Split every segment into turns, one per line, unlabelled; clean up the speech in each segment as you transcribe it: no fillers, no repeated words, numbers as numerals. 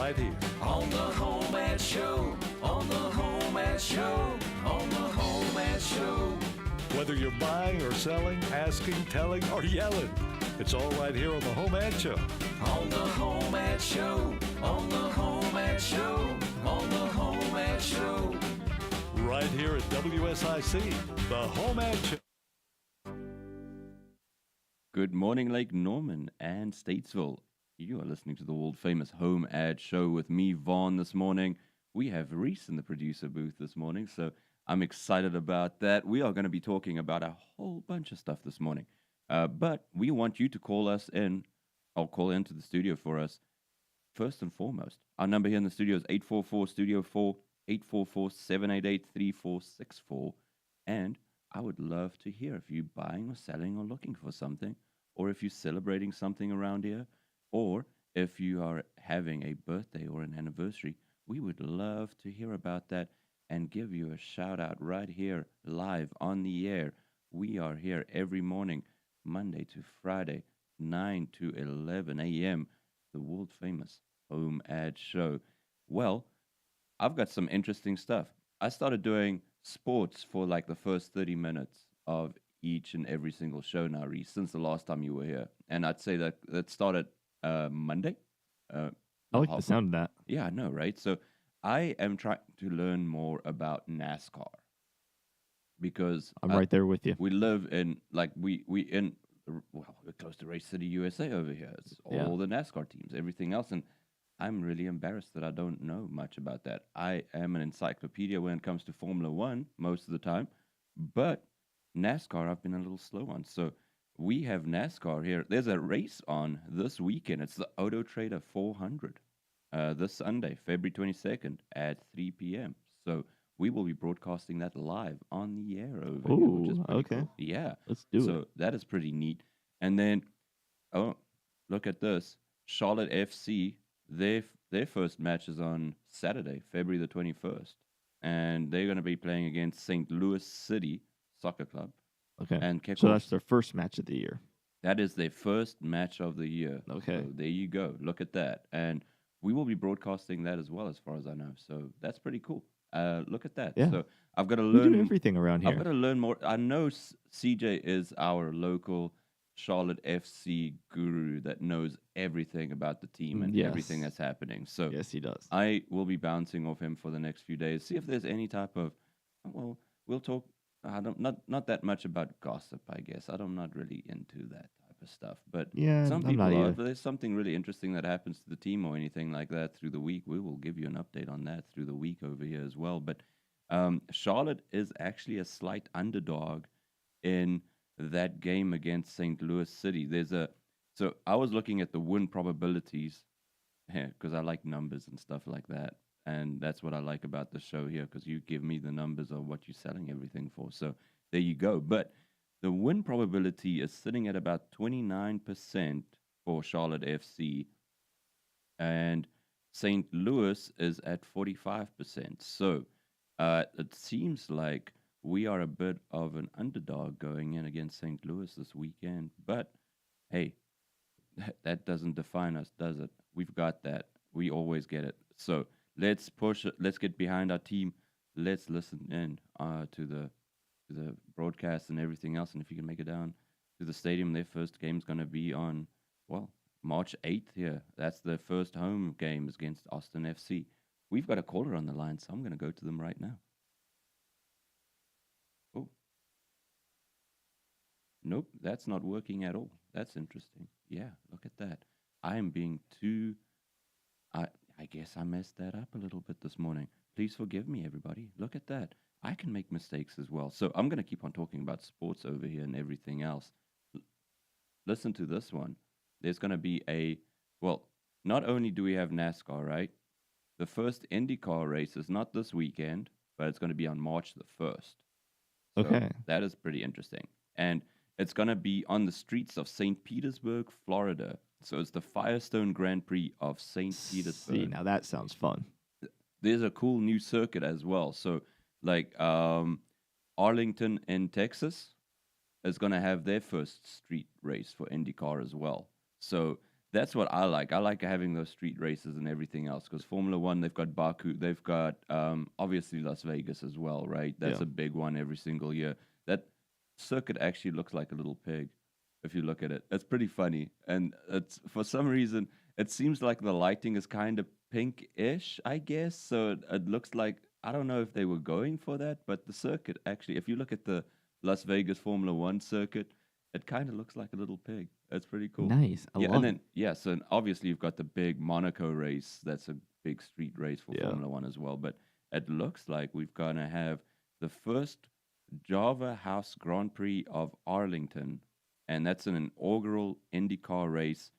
right here.
On the HomeAd Show, on the HomeAd Show, on the HomeAd Show.
Whether you're buying or selling, asking, telling, or yelling, it's all right here on the HomeAd Show.
On the HomeAd Show, on the HomeAd Show, on the HomeAd Show.
Right here at WSIC, the HomeAd Show.
Good morning, Lake Norman and Statesville. You are listening to the World Famous HomeAd Show with me, Vaughn, this morning. We have Reese in the producer booth this morning, so I'm excited about that. We are going to be talking about a whole bunch of stuff this morning. But we want you to call us in, or call into the studio for us, first and foremost. Our number here in the studio is 844-STUDIO-4, 844-788-3464. And I would love to hear if you're buying or selling or looking for something, or if you're celebrating something around here, or if you are having a birthday or an anniversary. We would love to hear about that and give you a shout out right here live on the air. We are here every morning, Monday to Friday, 9 to 11 a.m., the world famous HomeAd Show. Well, I've got some interesting stuff. I started doing sports for like the first 30 minutes of each and every single show now, Reese, since the last time you were here. And I'd say that started Monday.
I like the sound of that.
Yeah, I know, right? So I am trying to learn more about NASCAR because
I'm right there with you.
we live in, like, we're close to Race City, USA over here. It's all the NASCAR teams, everything else. And I'm really embarrassed that I don't know much about that. I am an encyclopedia when it comes to Formula One most of the time, but NASCAR I've been a little slow on. So we have NASCAR here. There's a race on this weekend. It's the Auto Trader 400 this Sunday, February 22nd at 3 p.m. So we will be broadcasting that live on the air over here, which is pretty
okay.
cool. Yeah.
Let's do it.
So that is pretty neat. And then, oh, look at this. Charlotte FC, their first match is on Saturday, February the 21st. And they're going to be playing against St. Louis City Soccer Club.
Okay.
And
so that's their first match of the year.
That is their first match of the year.
Okay.
So there you go. Look at that. And we will be broadcasting that as well, as far as I know. So that's pretty cool. Look at that.
Yeah.
So I've got to
We
learn
do everything around here.
I've got to learn more. I know CJ is our local Charlotte FC guru that knows everything about the team and everything that's happening. So
yes, he does.
I will be bouncing off him for the next few days. See if there's any type of, well, we'll talk. Not that much about gossip, I guess. I'm not really into that type of stuff. But some people are. If there's something really interesting that happens to the team or anything like that through the week, we will give you an update on that through the week over here as well. But Charlotte is actually a slight underdog in that game against St. Louis City. So I was looking at the win probabilities because I like numbers and stuff like that. And that's what I like about the show here, because you give me the numbers of what you're selling everything for. So there you go. But the win probability is sitting at about 29% for Charlotte FC. And St. Louis is at 45%. So it seems like we are a bit of an underdog going in against St. Louis this weekend. But, hey, that doesn't define us, does it? We've got that. We always get it. So let's push it. Let's get behind our team. Let's listen in to the broadcast and everything else. And if you can make it down to the stadium, their first game is going to be on, March 8th here. That's their first home game against Austin FC. We've got a caller on the line, so I'm going to go to them right now. Oh. Nope, that's not working at all. That's interesting. Yeah, look at that. I am being too... I guess I messed that up a little bit this morning. Please forgive me, everybody. Look at that. I can make mistakes as well. So I'm going to keep on talking about sports over here and everything else. Listen to this one. There's going to be not only do we have NASCAR, right? The first IndyCar race is not this weekend, but it's going to be on March the 1st. So
okay.
That is pretty interesting. And it's going to be on the streets of St. Petersburg, Florida. So it's the Firestone Grand Prix of St. Petersburg.
See, now that sounds fun.
There's a cool new circuit as well. So, like Arlington in Texas is going to have their first street race for IndyCar as well. So That's what I like. I like having those street races and everything else because Formula One, they've got Baku, they've got obviously Las Vegas as well, right? That's a big one every single year. That circuit actually looks like a little pig if you look at it. It's pretty funny. And it's for some reason, it seems like the lighting is kind of pink-ish, I guess. So it looks like, I don't know if they were going for that, but the circuit actually, if you look at the Las Vegas Formula One circuit, it kind of looks like a little pig. It's pretty cool.
Nice. I love it.
So obviously you've got the big Monaco race. That's a big street race for Formula One as well. But it looks like we're going to have the first Java House Grand Prix of Arlington. And that's an inaugural IndyCar race.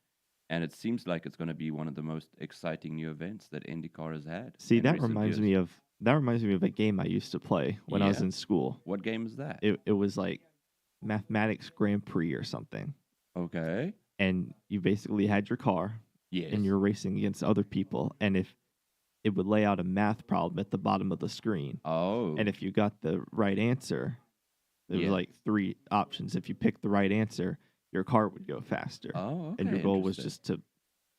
And it seems like it's going to be one of the most exciting new events that IndyCar has had.
See, that reminds me of a game I used to play when I was in school.
What game is that?
It was like Mathematics Grand Prix or something.
Okay.
And you basically had your car.
Yes.
And you're racing against other people. And if it would lay out a math problem at the bottom of the screen.
Oh.
And if you got the right answer, there was like 3 options. If you picked the right answer, your car would go faster.
Oh, okay.
And your goal was just to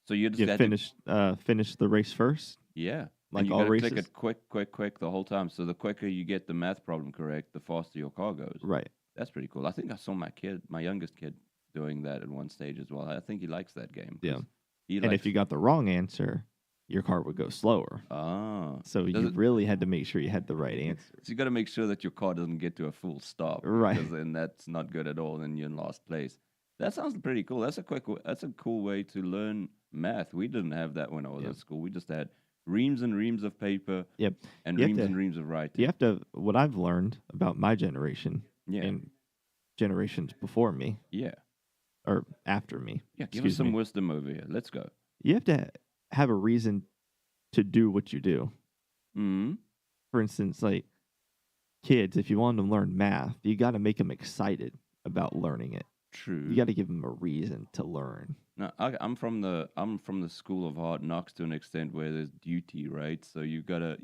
finish the race first.
Yeah.
Like
and you
all
gotta
races.
click it quick the whole time. So the quicker you get the math problem correct, the faster your car goes.
Right.
That's pretty cool. I think I saw my youngest kid, doing that at one stage as well. I think he likes that game.
Yeah. And if you got the wrong answer, your car would go slower.
Ah.
So you really had to make sure you had the right answer.
So you got to make sure that your car doesn't get to a full stop.
Right.
Because then that's not good at all. Then you're in last place. That sounds pretty cool. That's a cool way to learn math. We didn't have that when I was at school. We just had reams and reams of paper.
Yep.
And reams and reams of writing.
You have to. What I've learned about my generation.
Yeah.
And generations before me.
Yeah.
Or after me.
Yeah. Give us some wisdom over here. Let's go.
You have to have a reason to do what you do.
Mm-hmm.
For instance, like kids, if you want them to learn math, you got to make them excited about learning it.
True.
You got to give them a reason to learn.
No, I'm from the school of hard knocks to an extent where there's duty, right? So you'd better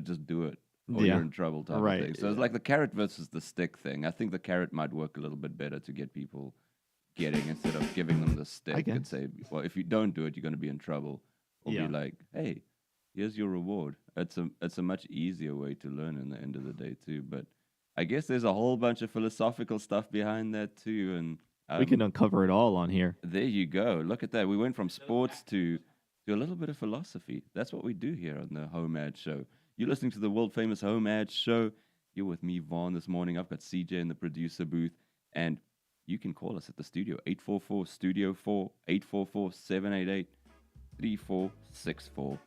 just do it, or you're in trouble type of thing. So it's like the carrot versus the stick thing. I think the carrot might work a little bit better to get people getting instead of giving them the stick and say, well, if you don't do it, you're going to be in trouble. Or be like, hey, here's your reward. It's a much easier way to learn in the end of the day too. But I guess there's a whole bunch of philosophical stuff behind that too, and
we can uncover it all on here.
There you go. Look at that. We went from sports to a little bit of philosophy. That's what we do here on the HomeAd Show. You're listening to the World Famous HomeAd Show. You're with me, Vaughn, this morning. I've got CJ in the producer booth, and you can call us at the studio, 844-STUDIO-4, 844-788-3464.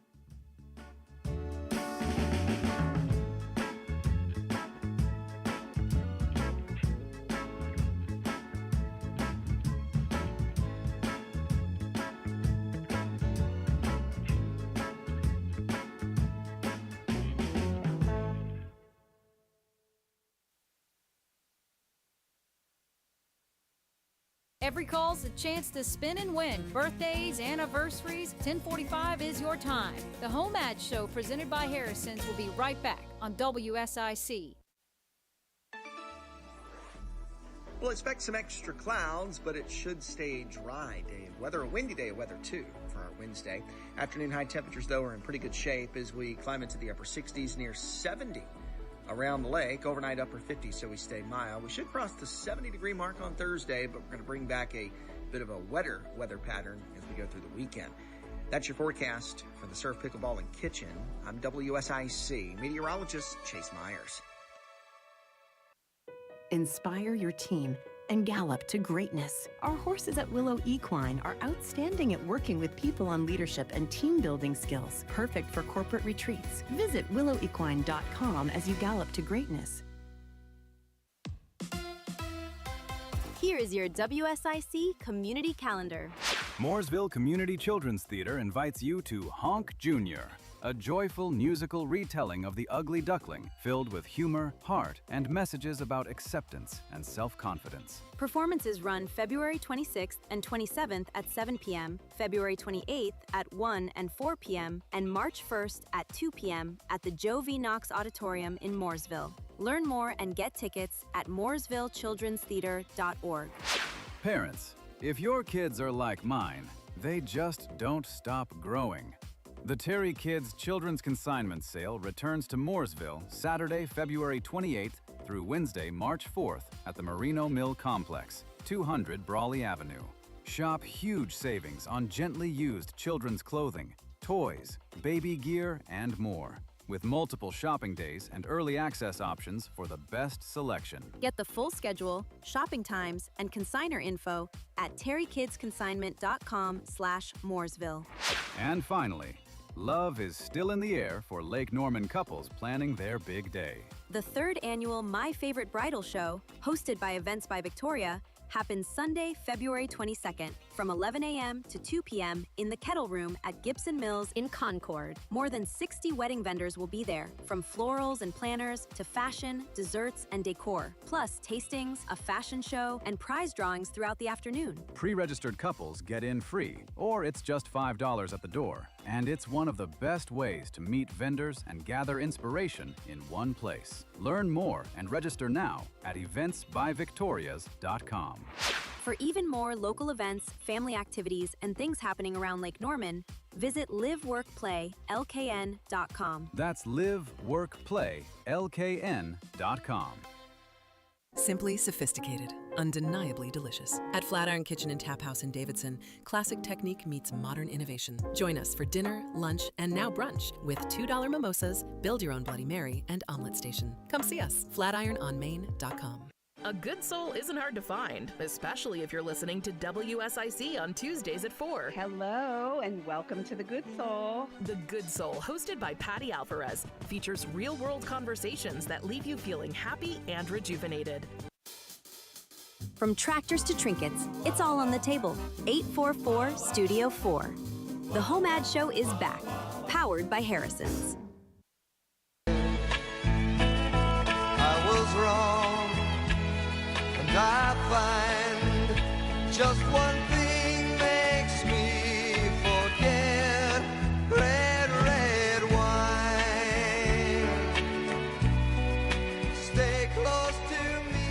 Every call's a chance to spin and win. Birthdays, anniversaries, 1045 is your time. The HomeAd Show, presented by Harrison's, will be right back on WSIC.
We'll expect some extra clouds, but it should stay dry day of weather. A windy day of weather, too, for our Wednesday. Afternoon high temperatures, though, are in pretty good shape as we climb into the upper 60s, near 70 around the lake. Overnight upper 50s, so we stay mild. We should cross the 70-degree mark on Thursday, but we're going to bring back a bit of a wetter weather pattern as we go through the weekend. That's your forecast for the Surf, Pickleball, and Kitchen. I'm WSIC meteorologist Chase Myers.
Inspire your team and gallop to greatness. Our horses at Willow Equine are outstanding at working with people on leadership and team building skills, perfect for corporate retreats. Visit willowequine.com as you gallop to greatness.
Here is your WSIC Community Calendar.
Mooresville Community Children's Theater invites you to Honk Jr., a joyful musical retelling of The Ugly Duckling, filled with humor, heart, and messages about acceptance and self-confidence.
Performances run February 26th and 27th at 7 p.m., February 28th at 1 and 4 p.m., and March 1st at 2 p.m. at the Joe V. Knox Auditorium in Mooresville. Learn more and get tickets at mooresvillechildrenstheater.org.
Parents, if your kids are like mine, they just don't stop growing. The Terry Kids Children's Consignment Sale returns to Mooresville Saturday, February 28th through Wednesday, March 4th at the Merino Mill Complex, 200 Brawley Avenue. Shop huge savings on gently used children's clothing, toys, baby gear, and more, with multiple shopping days and early access options for the best selection.
Get the full schedule, shopping times, and consignor info at terrykidsconsignment.com/Mooresville.
And finally, love is still in the air for Lake Norman couples planning their big day.
The third annual My Favorite Bridal Show, hosted by Events by Victoria, happens Sunday, February 22nd from 11 a.m. to 2 p.m. in the Kettle Room at Gibson Mills in Concord. More than 60 wedding vendors will be there, from florals and planners to fashion, desserts, and decor, plus tastings, a fashion show, and prize drawings throughout the afternoon.
Pre-registered couples get in free, or it's just $5 at the door. And it's one of the best ways to meet vendors and gather inspiration in one place. Learn more and register now at eventsbyvictorias.com.
For even more local events, family activities, and things happening around Lake Norman, visit liveworkplaylkn.com.
That's liveworkplaylkn.com.
Simply sophisticated, undeniably delicious. At Flatiron Kitchen and Tap House in Davidson, classic technique meets modern innovation. Join us for dinner, lunch, and now brunch with $2 mimosas, build your own Bloody Mary, and omelet station. Come see us, flatirononmain.com.
A good soul isn't hard to find, especially if you're listening to WSIC on Tuesdays at 4.
Hello, and welcome to The Good Soul.
The Good Soul, hosted by Patty Alvarez, features real-world conversations that leave you feeling happy and rejuvenated.
From tractors to trinkets, it's all on the table. 844 Studio 4. The HomeAd Show is back, powered by Harrison's.
I was wrong, and I find just one thing makes me forget. Red, red wine. Stay close to me.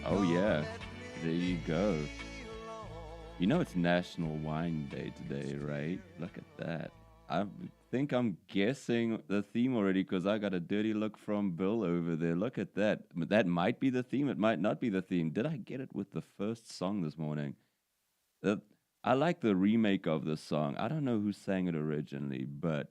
Oh yeah, there you go. You know it's National Wine Day today, right? Look at that. I think I'm guessing the theme already because I got a dirty look from Bill over there. Look at that. That might be the theme. It might not be the theme. Did I get it with the first song this morning? I like the remake of this song. I don't know who sang it originally, but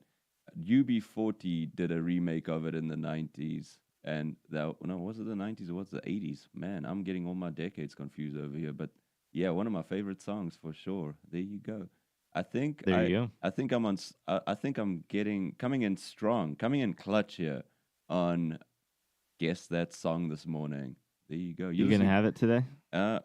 UB40 did a remake of it in the 90s. And was it the 90s or was it the 80s? Man, I'm getting all my decades confused over here. But yeah, one of my favorite songs for sure. There you go. I think I'm coming in strong, coming in clutch here on Guess That Song this morning. There you go.
You gonna have it today?
I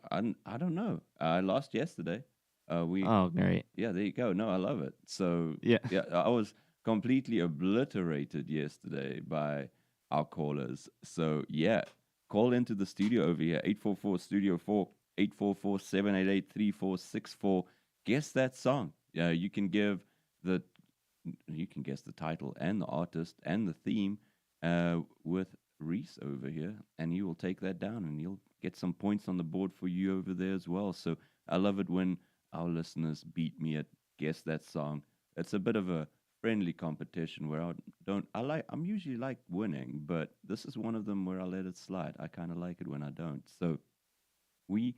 don't know. I lost yesterday.
Oh, great.
Yeah, there you go. No, I love it. So
yeah,
I was completely obliterated yesterday by our callers. So yeah, call into the studio over here, 844 Studio 4, 844-788-3464. Guess that song. You can guess the title and the artist and the theme with Reese over here, and you will take that down and you'll get some points on the board for you over there as well. So I love it when our listeners beat me at Guess That Song. It's a bit of a friendly competition where I'm usually like winning, but this is one of them where I let it slide. I kind of like it when I don't. So we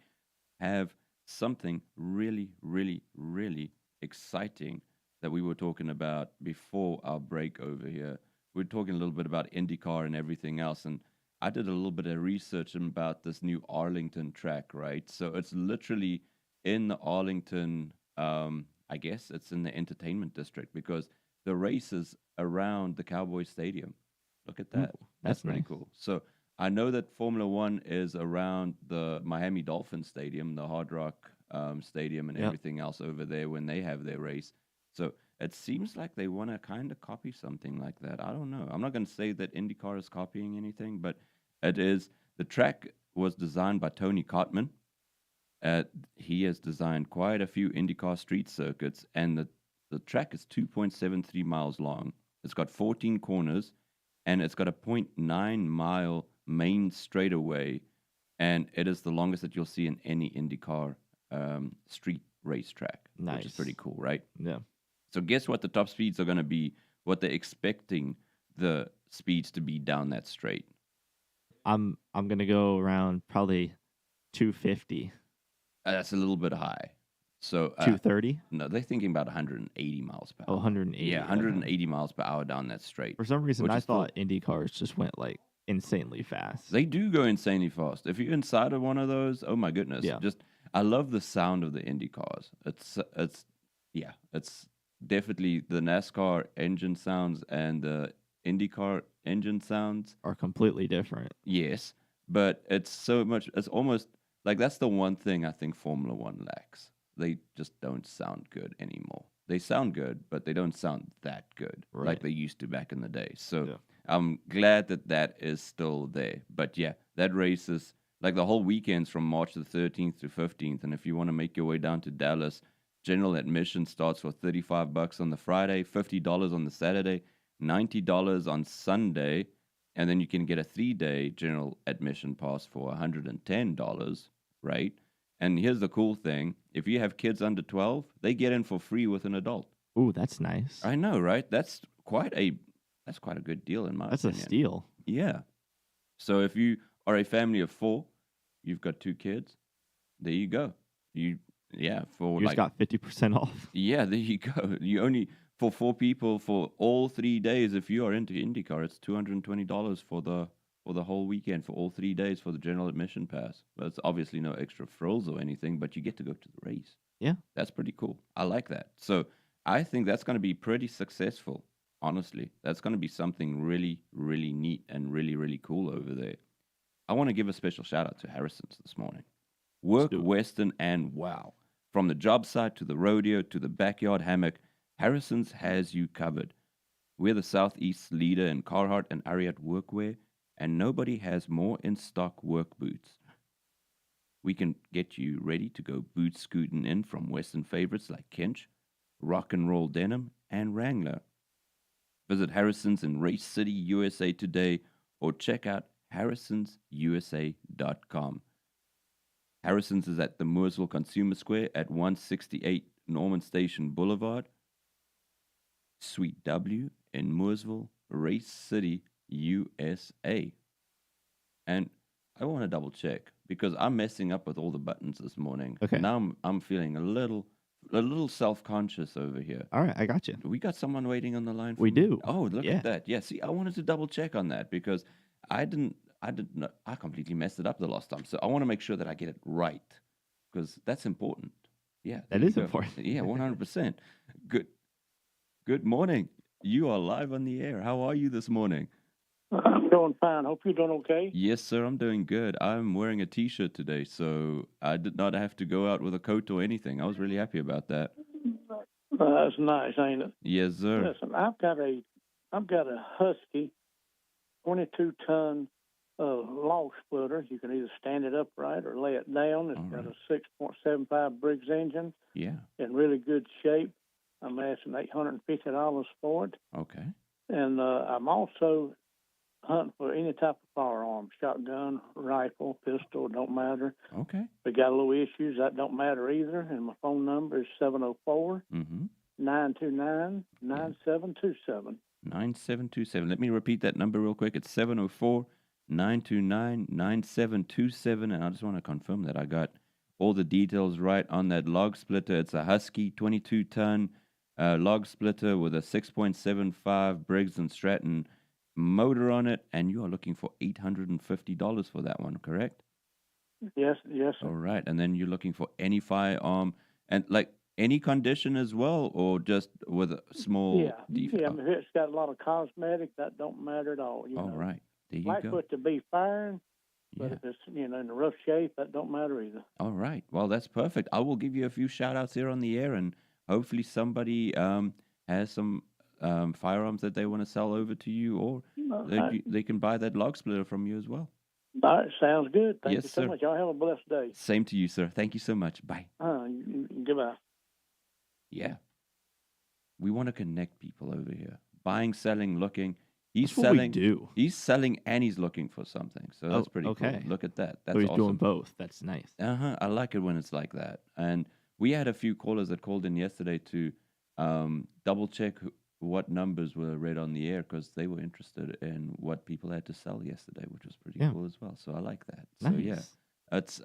have something really, really, really exciting that we were talking about before our break over here. We're talking a little bit about IndyCar and everything else, and I did a little bit of research about this new Arlington track, right? So it's literally in the Arlington, I guess it's in the entertainment district because the race is around the Cowboy Stadium. Look at that. That's pretty
nice.
cool. So I know that Formula One is around the Miami Dolphins Stadium, the Hard Rock Stadium, and everything else over there when they have their race. So it seems like they want to kind of copy something like that. I don't know. I'm not going to say that IndyCar is copying anything, but it is. The track was designed by Tony Cotman. He has designed quite a few IndyCar street circuits, and the track is 2.73 miles long. It's got 14 corners, and it's got a 0.9 mile main straightaway and it is the longest that you'll see in any IndyCar street racetrack, which is pretty cool, right?
Yeah.
So guess what the top speeds are going to be, what they're expecting the speeds to be down that straight.
I'm going to go around probably 250.
That's a little bit high. So
230?
No, they're thinking about 180 miles per hour.
Oh, 180.
Yeah, 180 miles per hour down that straight.
For some reason, I thought Indy cars just went like insanely fast.
They do go insanely fast. If you're inside of one of those, oh my goodness.
Yeah.
I love the sound of the Indy cars. It's definitely the NASCAR engine sounds and the IndyCar engine sounds
are completely different.
Yes, but it's almost like that's the one thing I think Formula One lacks. They just don't sound good anymore. They sound good, but they don't sound that good like they used to back in the day. So I'm glad that is still there. But yeah, that race is like the whole weekend's from March the 13th to 15th. And if you want to make your way down to Dallas, general admission starts for $35 on the Friday, $50 on the Saturday, $90 on Sunday, and then you can get a 3-day general admission pass for $110, right? And here's the cool thing. If you have kids under 12, they get in for free with an adult.
Ooh, that's nice.
I know, right? That's quite a good deal in my opinion.
That's a steal.
Yeah. So if you are a family of 4, you've got 2 kids, there you go. You just
got 50% off.
Yeah, there you go. You only, for 4 people, for all 3 days, if you are into IndyCar, it's $220 for the whole weekend, for all 3 days for the general admission pass. But it's obviously no extra frills or anything, but you get to go to the race.
Yeah.
That's pretty cool. I like that. So I think that's going to be pretty successful, honestly. That's going to be something really, really neat and really, really cool over there. I want to give a special shout out to Harrison's this morning. Work, Western, and wow. From the job site to the rodeo to the backyard hammock, Harrison's has you covered. We're the Southeast leader in Carhartt and Ariat workwear, and nobody has more in-stock work boots. We can get you ready to go boot scooting in from Western favorites like Kinch, Rock and Roll Denim, and Wrangler. Visit Harrison's in Race City, USA today, or check out harrisonsusa.com. Harrison's is at the Mooresville Consumer Square at 168 Norman Station Boulevard, Suite W in Mooresville, Race City, USA. And I want to double check because I'm messing up with all the buttons this morning.
Okay.
Now I'm feeling a little self-conscious over here.
All right, I got you.
We got someone waiting on the line.
We do.
Oh, look at that. Yeah, see, I wanted to double check on that because I completely messed it up the last time. So I want to make sure that I get it right because that's important. Yeah.
That is important.
Yeah, 100%. Good morning. You are live on the air. How are you this morning?
I'm doing fine. Hope you're doing okay.
Yes, sir. I'm doing good. I'm wearing a T-shirt today, so I did not have to go out with a coat or anything. I was really happy about that.
That's nice, ain't it?
Yes, sir.
Listen, I've got a Husky 22-ton log splitter. You can either stand it upright or lay it down. It's got a 6.75 Briggs engine.
Yeah.
In really good shape. I'm asking $850 for it.
Okay.
And I'm also hunting for any type of firearm, shotgun, rifle, pistol, don't matter.
Okay.
We got a little issues, that don't matter either. And my phone number is 704-929-9727.
9727. Let me repeat that number real quick. It's 704-929-9727. And I just want to confirm that I got all the details right on that log splitter. It's a Husky 22-ton log splitter with a 6.75 Briggs & Stratton motor on it, and you are looking for $850 for that one, correct?
Yes, yes.
All right, and then you're looking for any firearm and like any condition as well, or just with a small defect?
Yeah, if it's got a lot of cosmetic, that don't matter at all.
All right, there you
like
go.
for it to be firing, but if it's in a rough shape, that don't matter either.
All right, well that's perfect. I will give you a few shout outs here on the air, and hopefully somebody has some firearms that they want to sell over to you, or they can buy that log splitter from you as well.
All right, sounds good. Thank
Yes,
you so
sir.
much. Y'all have a blessed day.
Same to you, sir. Thank you so much. Bye.
Goodbye.
Yeah. We want to connect people over here. Buying, selling, looking. He's
That's what we
selling.
do.
He's selling and he's looking for something. So that's pretty
okay.
cool. Look at that. That's
So he's
awesome.
doing both. That's nice.
I like it when it's like that. And we had a few callers that called in yesterday to double check what numbers were read on the air because they were interested in what people had to sell yesterday, which was pretty cool as well. So I like that.
Nice.
So yeah, that's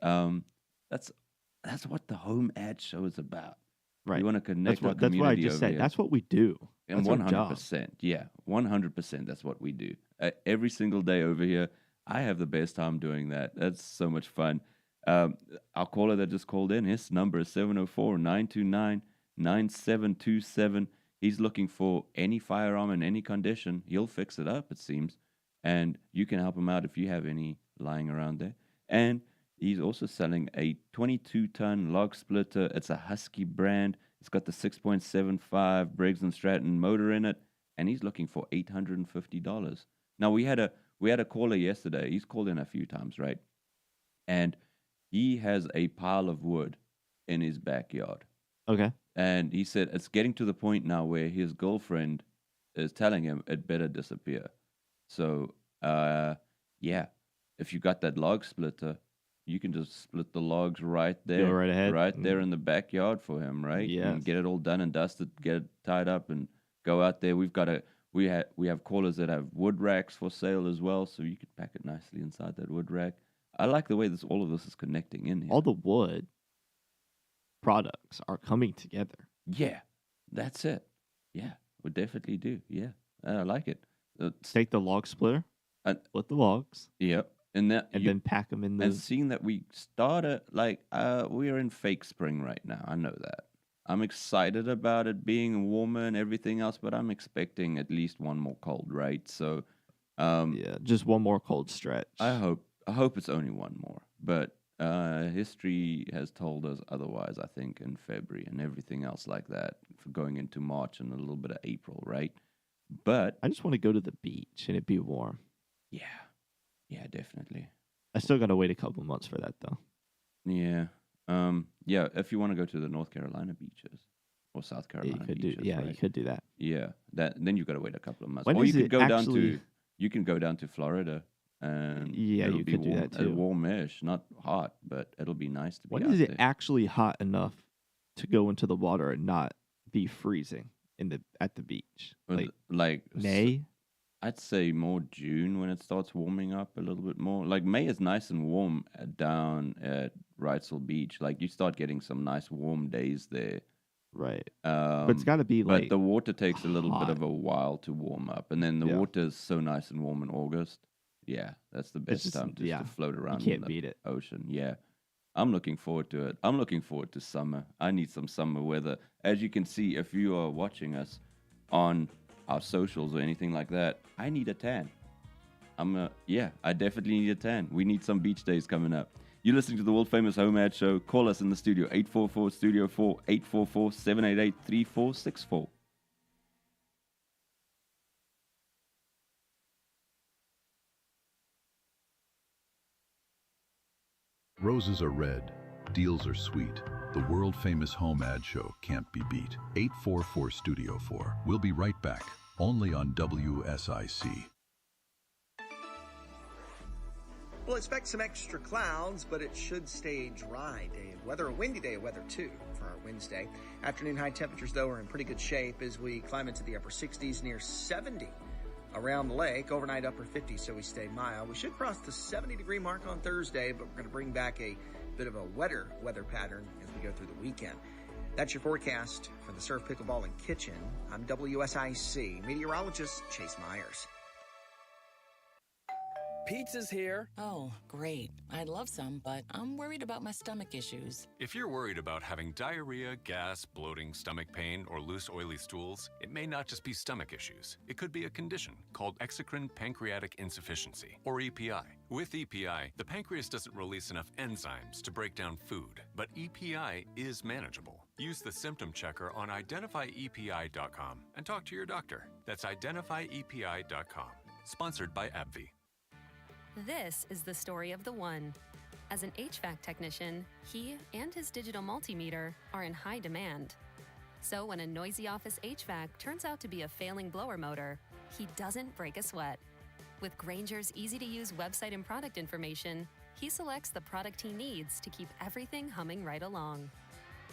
what the home ad show is about.
Right.
We want to connect our
That's
community.
what I just
over
said.
here.
That's what we do.
And
That's our job.
100%, yeah, 100%. That's what we do every single day over here. I have the best time doing that. That's so much fun. Our caller that just called in, his number is 704-929-9727. He's looking for any firearm in any condition. He'll fix it up, it seems, and you can help him out if you have any lying around there. And he's also selling a 22-ton log splitter. It's a Husky brand. It's got the 6.75 Briggs & Stratton motor in it, and he's looking for $850. Now, we had a caller yesterday. He's called in a few times, right? And he has a pile of wood in his backyard.
Okay.
And he said it's getting to the point now where his girlfriend is telling him it better disappear. So, yeah, if you got that log splitter, you can just split the logs right there.
Go right ahead.
Right there in the backyard for him, right?
Yes.
And get it all done and dusted, get it tied up and go out there. We have callers that have wood racks for sale as well, so you could pack it nicely inside that wood rack. I like the way all of this is connecting in here.
All the wood products are coming together.
Yeah, that's it. Yeah, we definitely do. Yeah, I like it.
Take the log splitter, split the logs.
Yep. And
then pack them in the.
And seeing that we started, we are in fake spring right now. I know that. I'm excited about it being warmer and everything else, but I'm expecting at least one more cold, right? So,
yeah, just one more cold stretch.
I hope it's only one more, but history has told us otherwise. I think in February and everything else like that, for going into March and a little bit of April, right? But
I just want to go to the beach and it be warm.
Yeah. Yeah, definitely.
I still got to wait a couple months for that, though.
Yeah. Yeah, if you want to go to the North Carolina beaches or South Carolina beaches.
You could do that.
Yeah. Then you got to wait a couple of months.
When
or you
is
could
it
go
actually...
you can go down to Florida and
yeah,
it'll
you
be
could do
warm,
that too.
Warmish, not hot, but it'll be nice to be
When
out
is it
there.
actually hot enough to go into the water and not be freezing at the beach?
Like
May?
I'd say more June when it starts warming up a little bit more. Like May is nice and warm down at Wrightsville Beach. Like you start getting some nice warm days there.
Right. But it's got to be
but the water takes a little
hot.
bit of a while to warm up. And then the water is so nice and warm in August. Yeah, that's the best time to float around
you
in
can't
the
beat it.
ocean. Yeah. I'm looking forward to it. I'm looking forward to summer. I need some summer weather. As you can see, if you are watching us on our socials or anything like that, I need a tan. I definitely need a tan. We need some beach days coming up. You're listening to the World Famous HomeAd Show. Call us in the studio, 844-STUDIO-4, 844-788-3464.
Roses are red, deals are sweet. The World Famous HomeAd Show can't be beat. 844-STUDIO-4. We'll be right back, only on WSIC.
We'll expect some extra clouds, but it should stay dry day of weather. A windy day of weather, too, for our Wednesday. Afternoon high temperatures, though, are in pretty good shape as we climb into the upper 60s, near 70 around the lake. Overnight upper 50s, so we stay mild. We should cross the 70-degree mark on Thursday, but we're going to bring back a bit of a wetter weather pattern as we go through the weekend. That's your forecast for the Surf, Pickleball, and Kitchen. I'm WSIC meteorologist Chase Myers.
Pizza's here.
Oh, great. I'd love some, but I'm worried about my stomach issues.
If you're worried about having diarrhea, gas, bloating, stomach pain, or loose, oily stools, it may not just be stomach issues. It could be a condition called exocrine pancreatic insufficiency, or EPI. With EPI, the pancreas doesn't release enough enzymes to break down food, but EPI is manageable. Use the symptom checker on identifyepi.com and talk to your doctor. That's identifyepi.com. Sponsored by AbbVie.
This is the story of the one. As an HVAC technician, he and his digital multimeter are in high demand. So when a noisy office HVAC turns out to be a failing blower motor, he doesn't break a sweat. With Grainger's easy-to-use website and product information, he selects the product he needs to keep everything humming right along.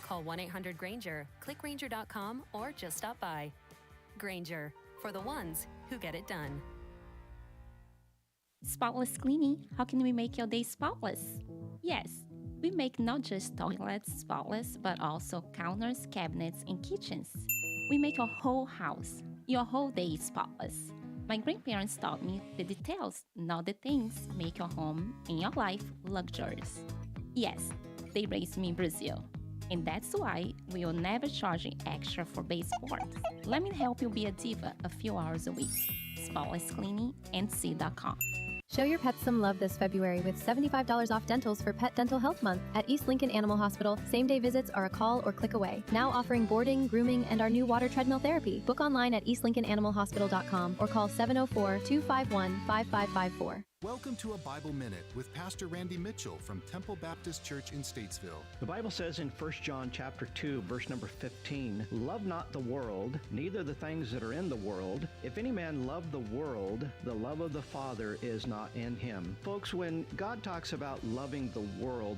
Call 1-800-GRAINGER, click Grainger.com, or just stop by. Grainger, for the ones who get it done.
Spotless cleaning. How can we make your day spotless? Yes, we make not just toilets spotless, but also counters, cabinets, and kitchens. We make your whole house, your whole day spotless. My grandparents taught me the details, not the things, make your home and your life luxurious. Yes, they raised me in Brazil. And that's why we will never charge you extra for baseboards. Let me help you be a diva a few hours a week. Spotless Cleaning and C.com.
Show your pets some love this February with $75 off dentals for Pet Dental Health Month at East Lincoln Animal Hospital. Same-day visits are a call or click away. Now offering boarding, grooming, and our new water treadmill therapy. Book online at eastlincolnanimalhospital.com or call 704-251-5554.
Welcome to a Bible Minute with Pastor Randy Mitchell from Temple Baptist Church in Statesville.
The Bible says in 1 John chapter 2, verse number 15, "Love not the world, neither the things that are in the world. If any man love the world, the love of the Father is not in him." Folks, when God talks about loving the world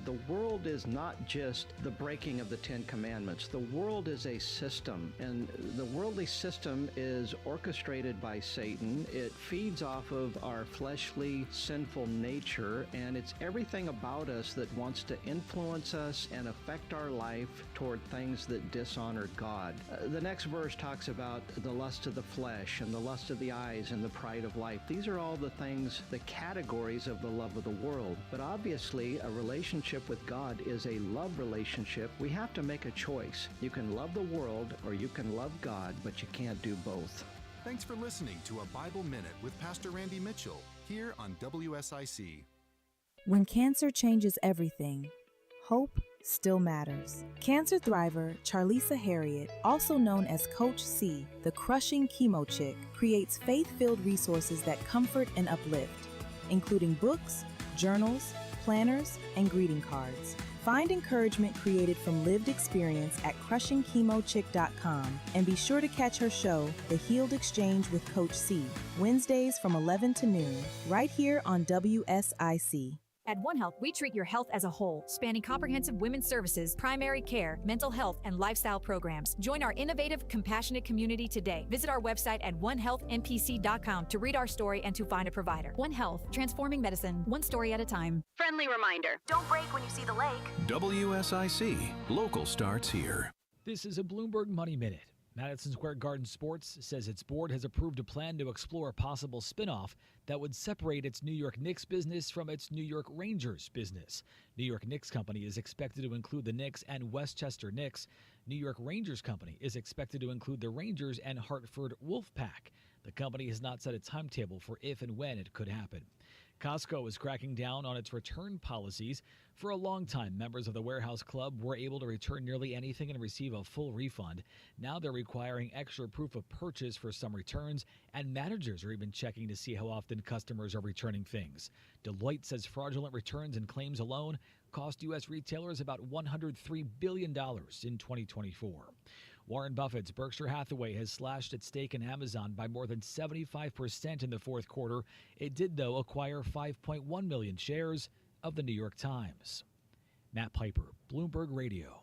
is not just the breaking of the Ten Commandments. The world is a system, and the worldly system is orchestrated by Satan. It feeds off of our fleshly, sinful nature, and it's everything about us that wants to influence us and affect our life toward things that dishonor God. The next verse talks about the lust of the flesh and the lust of the eyes and the pride of life. These are all the things, the categories of the love of the world. But obviously, a relationship with God is a love relationship. We have to make a choice. You can love the world or you can love God, but you can't do both.
Thanks for listening to a Bible Minute with Pastor Randy Mitchell here on WSIC.
When cancer changes everything, hope still matters. Cancer thriver Charlisa Harriet, also known as Coach C, the crushing chemo chick, creates faith-filled resources that comfort and uplift, including books, journals, planners, and greeting cards. Find encouragement created from lived experience at crushingchemochick.com and be sure to catch her show, The Healed Exchange with Coach C, Wednesdays from 11 to noon, right here on WSIC.
At One Health, we treat your health as a whole, spanning comprehensive women's services, primary care, mental health, and lifestyle programs. Join our innovative, compassionate community today. Visit our website at onehealthmpc.com to read our story and to find a provider. One Health, transforming medicine, one story at a time.
Friendly reminder, don't brake when you see the lake.
WSIC. Local starts here.
This is a Bloomberg Money Minute. Madison Square Garden Sports says its board has approved a plan to explore a possible spinoff that would separate its New York Knicks business from its New York Rangers business. New York Knicks Company is expected to include the Knicks and Westchester Knicks. New York Rangers Company is expected to include the Rangers and Hartford Wolfpack. The company has not set a timetable for if and when it could happen. Costco is cracking down on its return policies. For a long time, members of the Warehouse Club were able to return nearly anything and receive a full refund. Now they're requiring extra proof of purchase for some returns, and managers are even checking to see how often customers are returning things. Deloitte says fraudulent returns and claims alone cost U.S. retailers about $103 billion in 2024. Warren Buffett's Berkshire Hathaway has slashed its stake in Amazon by more than 75% in the fourth quarter. It did, though, acquire 5.1 million shares of the New York Times. Matt Piper, Bloomberg Radio.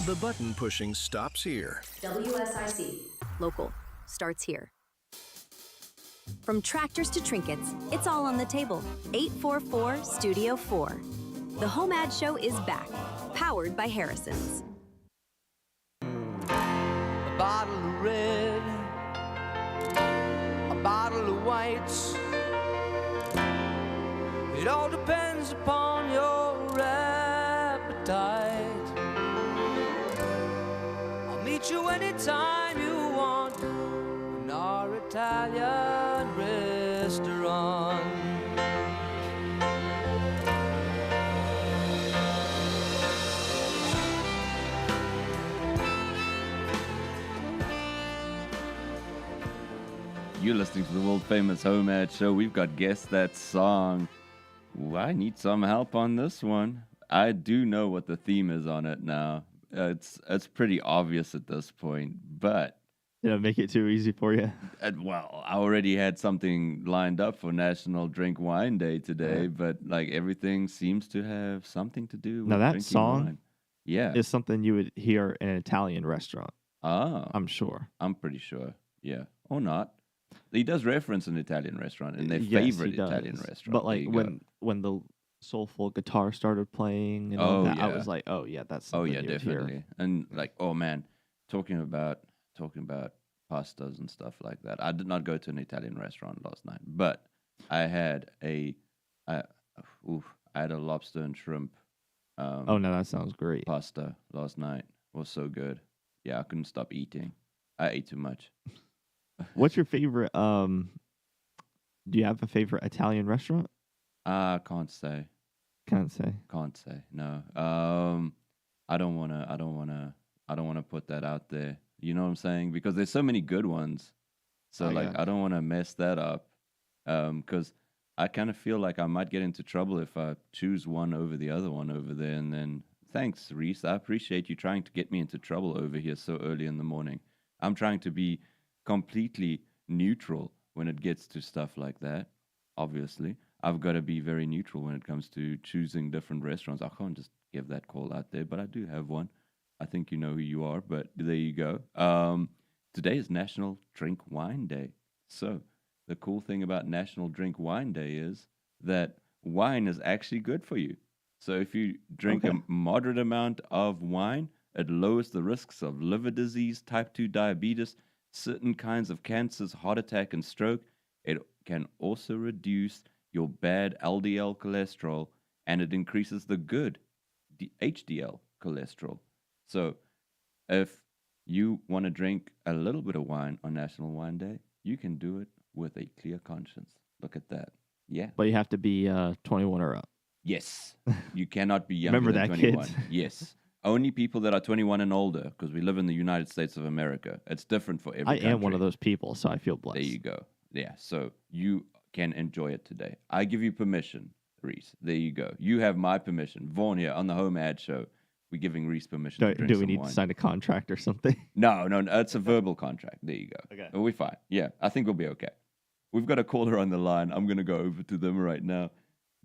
The button pushing stops here.
WSIC. Local starts here. From tractors to trinkets, it's all on the table. 844 Studio 4. The HomeAd Show is back, powered by Harrison's.
A bottle of red, a bottle of whites. It all depends upon your appetite. I'll meet you anytime you want in our Italian restaurant.
You're listening to the World Famous HomeAd Show. We've got Guess That Song. Ooh, I need some help on this one. I do know what the theme is on it now. it's pretty obvious at this point, but
did I make it too easy for you?
Well, I already had something lined up for National Drink Wine Day today, but like everything seems to have something to do with
Now that
drinking
song
wine. Yeah.
is something you would hear in an Italian restaurant.
Ah.
I'm sure.
I'm pretty sure. Yeah. Or not. He does reference an Italian restaurant in their
Yes, he
favorite
does.
Italian restaurant.
But
There
like
you go.
when the soulful guitar started playing and all that, I
yeah.
was like, oh yeah, that's
Oh
something
yeah,
you would hear.
definitely. And like, oh man, talking about pastas and stuff like that. I did not go to an Italian restaurant last night, but I had I had a lobster and shrimp.
Oh no, that sounds great.
Pasta last night. It was so good. Yeah, I couldn't stop eating. I ate too much.
What's your favorite? Do you have a favorite Italian restaurant?
I can't say.
Can't say.
Can't say. No. I don't wanna put that out there. You know what I'm saying? Because there's so many good ones. So I don't want to mess that up. Because I kind of feel like I might get into trouble if I choose one over the other one over there. And then thanks, Reese. I appreciate you trying to get me into trouble over here so early in the morning. I'm trying to be completely neutral when it gets to stuff like that. Obviously, I've got to be very neutral when it comes to choosing different restaurants. I can't just give that call out there, but I do have one. I think you know who you are, but there you go. Today is National Drink Wine Day. So the cool thing about National Drink Wine Day is that wine is actually good for you. So if you drink a moderate amount of wine, it lowers the risks of liver disease, type 2 diabetes, certain kinds of cancers, heart attack, and stroke. It can also reduce your bad LDL cholesterol, and it increases the good HDL cholesterol. So if you want to drink a little bit of wine on National Wine Day, you can do it with a clear conscience. Look at that. Yeah.
But you have to be 21 or up.
Yes. You cannot be younger
Remember
than
that,
21.
kids?
Yes. Only people that are 21 and older, because we live in the United States of America. It's different for every country.
I am one of those people, so I feel blessed.
There you go. Yeah. So you can enjoy it today. I give you permission, Reese. There you go. You have my permission. Vaughn here on the HomeAd Show. We're giving Reese permission to drink
Do we
some
need
wine.
to sign a contract or something?
No, it's a verbal contract. There you go.
Okay.
We'll be fine. Yeah, I think we'll be okay. We've got a caller on the line. I'm going to go over to them right now.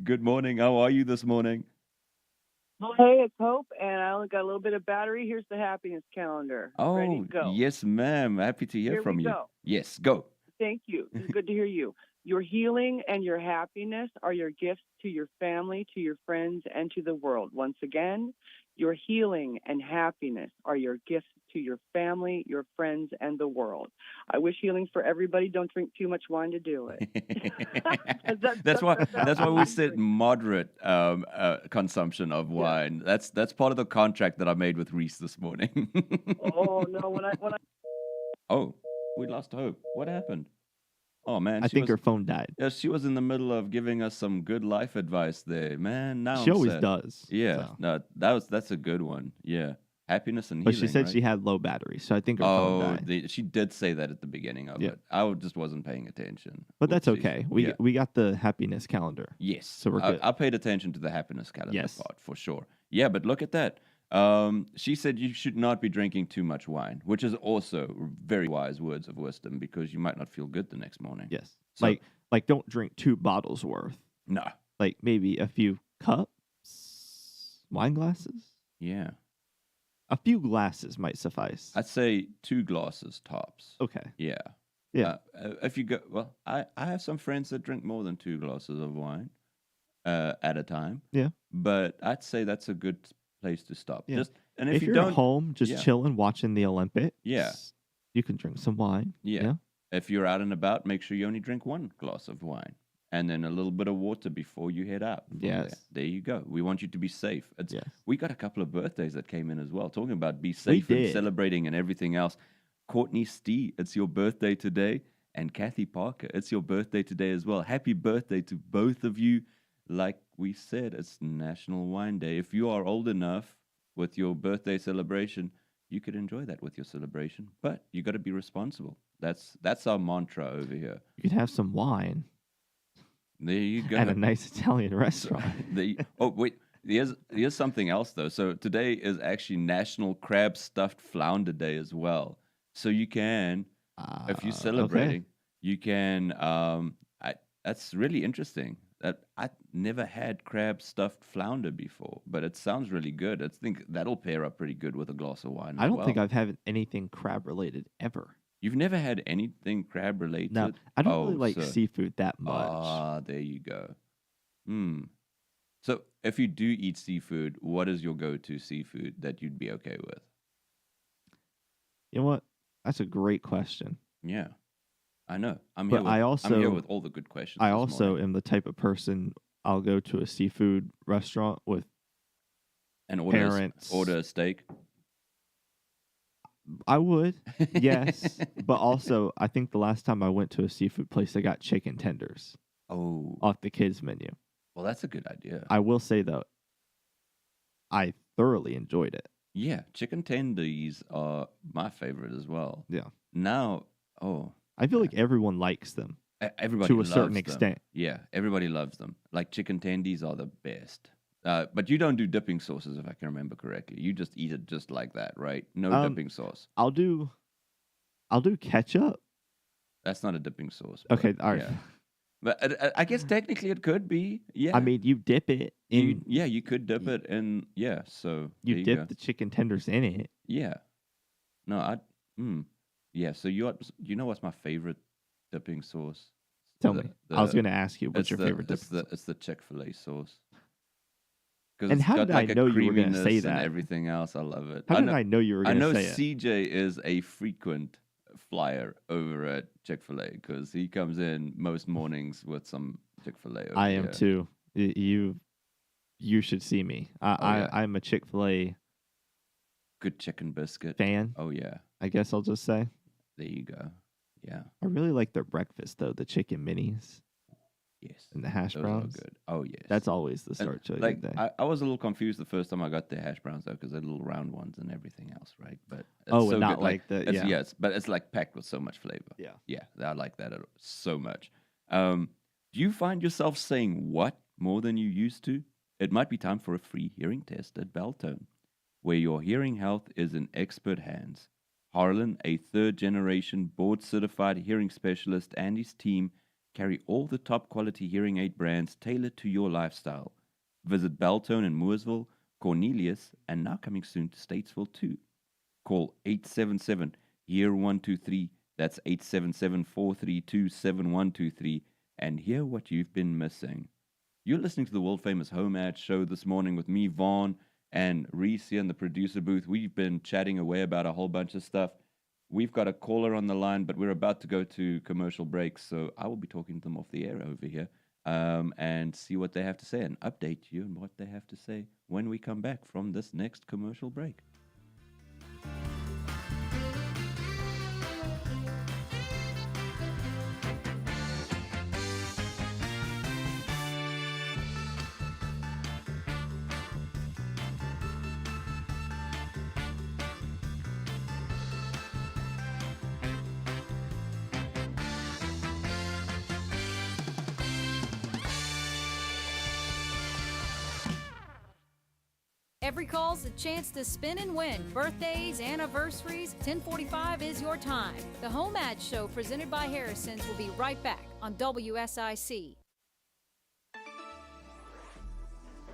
Good morning. How are you this morning?
Hey, it's Hope, and I only got a little bit of battery. Here's the happiness calendar. Ready
Oh,
to go.
yes, ma'am. Happy to hear
Here
from
we
you.
go.
Yes, go.
Thank you. It's good to hear you. Your healing and your happiness are your gifts to your family, to your friends, and to the world. Once again, your healing and happiness are your gifts to your family, your friends, and the world. I wish healing for everybody. Don't drink too much wine to do it.
That's why we said moderate consumption of wine. That's part of the contract that I made with Reese this morning.
Oh no! When I
Oh, we lost Hope. What happened? Oh man,
I think her phone died.
Yeah, she was in the middle of giving us some good life advice there, man. Now
She
I'm
always
sad.
does,
Yeah,
so.
no, that's a good one. Yeah, happiness and
But
healing.
she said
right?
she had low battery, so I think her phone died.
She did say that at the beginning of it. I just wasn't paying attention.
But that's
Oopsies.
okay.
Yeah.
We got the happiness calendar.
Yes,
So we're good.
I paid attention to the happiness calendar
Yes.
part for sure. Yeah, but look at that. She said you should not be drinking too much wine, which is also very wise words of wisdom because you might not feel good the next morning.
Yes.
So,
Like don't drink 2 bottles worth.
No.
Like maybe a few cups, wine glasses.
Yeah.
A few glasses might suffice.
I'd say 2 glasses tops.
Okay.
Yeah.
Yeah.
If you go, well, I have some friends that drink more than 2 glasses of wine at a time.
Yeah.
But I'd say that's a good place to stop.
Yeah.
Just and
if
you
you're
don't
at home just
yeah.
chilling, watching the Olympics,
Yeah.
you can drink some wine.
Yeah. If you're out and about, make sure you only drink 1 glass of wine and then a little bit of water before you head out. from
Yes.
There you go. We want you to be safe.
Yes.
We got a couple of birthdays that came in as well, talking about be safe and
did.
celebrating and everything else. Courtney Stee, it's your birthday today. And Kathy Parker, it's your birthday today as well. Happy birthday to both of you. Like we said, it's National Wine Day. If you are old enough with your birthday celebration, you could enjoy that with your celebration, but you got to be responsible. That's our mantra over here.
You could have some wine
There you go.
at a nice Italian restaurant.
Oh wait, Here's something else though. So today is actually National Crab Stuffed Flounder Day as well. So you can, if you're celebrating, you can. That's really interesting. That I never had crab stuffed flounder before, but it sounds really good. I think that'll pair up pretty good with a glass of wine.
I don't think I've had anything crab related ever.
You've never had anything crab related?
No, I don't really like seafood that much.
Ah, there you go. So if you do eat seafood, what is your go-to seafood that you'd be okay with?
You know what? That's a great question.
Yeah, I know. I'm
here
with all the good questions.
I also am the type of person, I'll go to a seafood restaurant with parents.
Order a steak.
I would, yes. But also, I think the last time I went to a seafood place, I got chicken tenders.
Oh.
Off the kids' menu.
Well, that's a good idea.
I will say, though, I thoroughly enjoyed it.
Yeah, chicken tendies are my favorite as well.
Yeah.
Now,
I feel like everyone likes them.
Everybody
to a
loves
certain
them.
extent.
Yeah, everybody loves them. Like chicken tendies are the best. But you don't do dipping sauces, if I can remember correctly. You just eat it just like that, right? No dipping sauce.
I'll do ketchup.
That's not a dipping sauce.
Okay, all right.
Yeah. But I guess technically it could be. Yeah.
I mean, you dip it in.
You could dip it in. Yeah. So
you dip the chicken tenders in it.
Yeah. No, yeah. So you know what's my favorite dipping sauce?
Tell me. I was going to ask you what's your favorite dipping sauce.
It's the Chick-fil-A sauce.
And how did I know you were going to say that?
And everything else, I love it.
How did I know you were going to say it?
I know CJ is a frequent flyer over at Chick-fil-A because he comes in most mornings with some Chick-fil-A.
I am too. You should see me. I'm a Chick-fil-A
good chicken biscuit
fan.
Oh yeah.
I guess I'll just say.
There you go. Yeah.
I really like their breakfast though. The chicken minis.
Yes.
And the hash browns.
Are good. Oh yes.
That's always the start to a good day.
I was a little confused the first time I got the hash browns though because they're little round ones and everything else, right? But it's so
not
good.
like the
Yes, but it's like packed with so much flavor.
Yeah.
Yeah, I like that so much. Do you find yourself saying what more than you used to? It might be time for a free hearing test at Beltone, where your hearing health is in expert hands. Harlan, a third-generation board-certified hearing specialist, and his team carry all the top-quality hearing aid brands tailored to your lifestyle. Visit Beltone in Mooresville, Cornelius, and now coming soon to Statesville too. Call 877-HEAR-123. That's 877-432-7123, and hear what you've been missing. You're listening to the World Famous HomeAd Show this morning with me, Vaughn, and Reese here in the producer booth. We've been chatting away about a whole bunch of stuff. We've got a caller on the line, but we're about to go to commercial breaks, so I will be talking to them off the air over here and see what they have to say and update you on what they have to say when we come back from this next commercial break.
Every call's a chance to spin and win. Birthdays, anniversaries, 1045 is your time. The HomeAd Show, presented by Harrison's, will be right back on WSIC.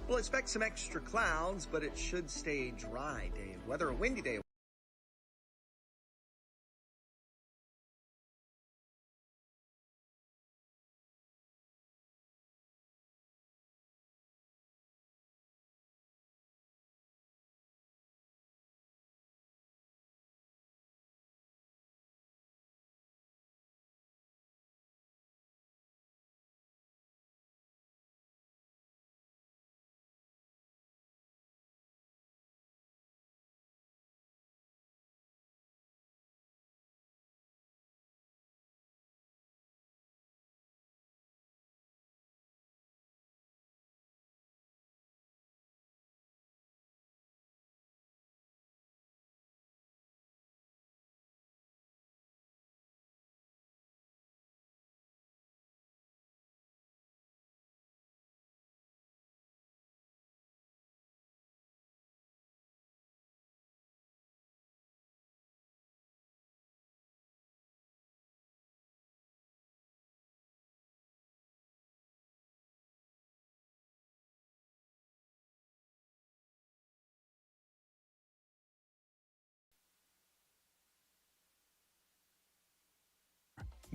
We'll expect some extra clouds, but it should stay dry day of weather. A windy day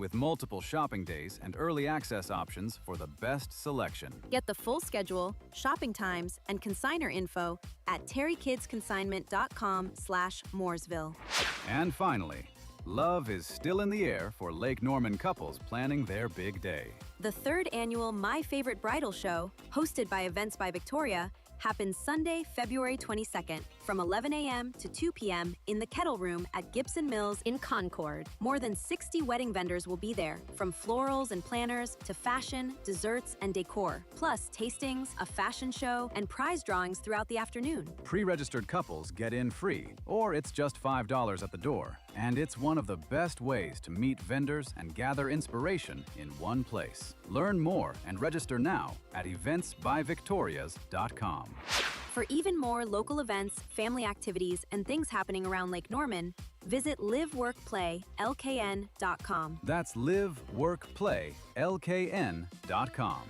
with multiple shopping days and early access options for the best selection.
Get the full schedule, shopping times, and consignor info at terrykidsconsignment.com/Mooresville.
And finally, love is still in the air for Lake Norman couples planning their big day.
The 3rd annual My Favorite Bridal Show, hosted by Events by Victoria, happens Sunday, February 22nd from 11 a.m. to 2 p.m. in the Kettle Room at Gibson Mills in Concord. More than 60 wedding vendors will be there, from florals and planners to fashion, desserts, and decor, plus tastings, a fashion show, and prize drawings throughout the afternoon.
Pre-registered couples get in free, or it's just $5 at the door. And it's one of the best ways to meet vendors and gather inspiration in one place. Learn more and register now at eventsbyvictorias.com.
For even more local events, family activities, and things happening around Lake Norman, visit liveworkplaylkn.com.
That's liveworkplaylkn.com.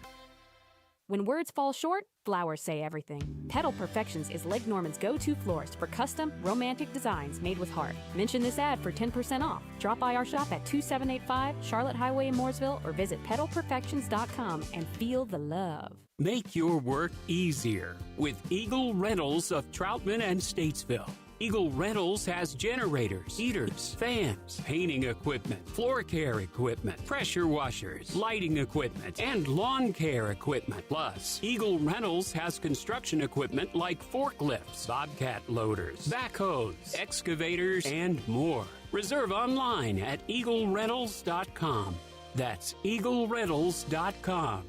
When words fall short, flowers say everything. Petal Perfections is Lake Norman's go-to florist for custom, romantic designs made with heart. Mention this ad for 10% off. Drop by our shop at 2785 Charlotte Highway in Mooresville or visit petalperfections.com and feel the love.
Make your work easier with Eagle Rentals of Troutman and Statesville. Eagle Rentals has generators, heaters, fans, painting equipment, floor care equipment, pressure washers, lighting equipment, and lawn care equipment. Plus, Eagle Rentals has construction equipment like forklifts, bobcat loaders, backhoes, excavators, and more. Reserve online at eaglerentals.com. That's eaglerentals.com.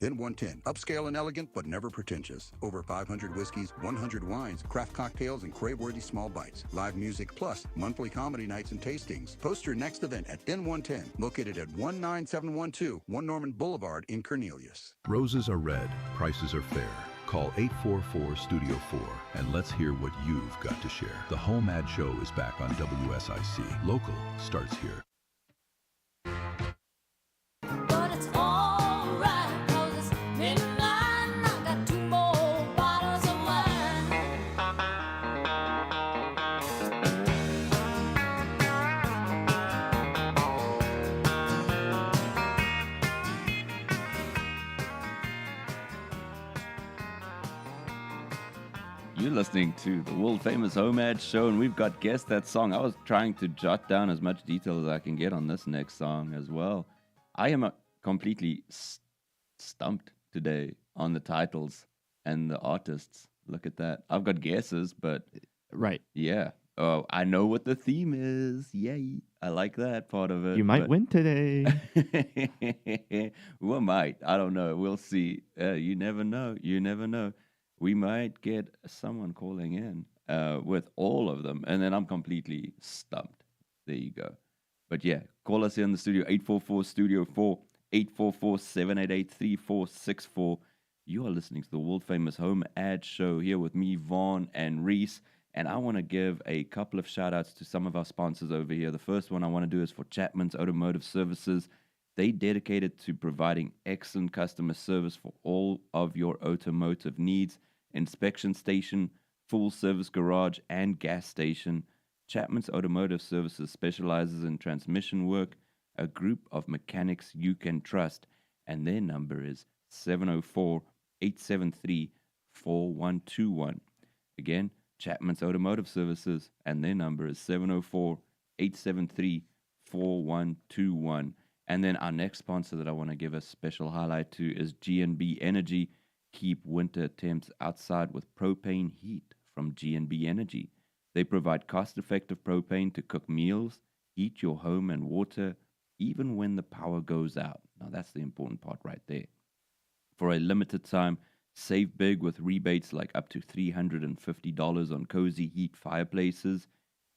Then 110. Upscale and elegant, but never pretentious. Over 500 whiskeys, 100 wines, craft cocktails, and crave-worthy small bites. Live music plus monthly comedy nights and tastings. Post your next event at Then 110, located at 19712 1 Norman Boulevard in Cornelius.
Roses are red, prices are fair. Call 844-STUDIO-4 and let's hear what you've got to share. The HomeAd Show is back on WSIC. Local starts here.
But it's all right, 'cause it's midnight and I got 2 more bottles of wine.
You're listening to the World Famous HomeAd Show, and we've got Guess That Song. I was trying to jot down as much detail as I can get on this next song as well. I am completely stumped today on the titles and the artists. Look at that. I've got guesses, but...
Right.
Yeah. Oh, I know what the theme is. Yay. I like that part of it.
You might win today.
We might. I don't know. We'll see. You never know. You never know. We might get someone calling in with all of them, and then I'm completely stumped. There you go. But yeah, call us here in the studio, 844-STUDIO-4, 844-788-3464. You are listening to the world-famous HomeAd Show here with me, Vaughn and Reese, and I want to give a couple of shout-outs to some of our sponsors over here. The first one I want to do is for Chapman's Automotive Services. They dedicated to providing excellent customer service for all of your automotive needs. Inspection station, full service garage, and gas station. Chapman's Automotive Services specializes in transmission work, a group of mechanics you can trust, and their number is 704-873-4121. Again, Chapman's Automotive Services, and their number is 704-873-4121. And then our next sponsor that I want to give a special highlight to is G&B Energy. Keep winter temps outside with propane heat from G&B Energy. They provide cost-effective propane to cook meals, heat your home and water, even when the power goes out. Now that's the important part right there. For a limited time, save big with rebates like up to $350 on Cozy Heat fireplaces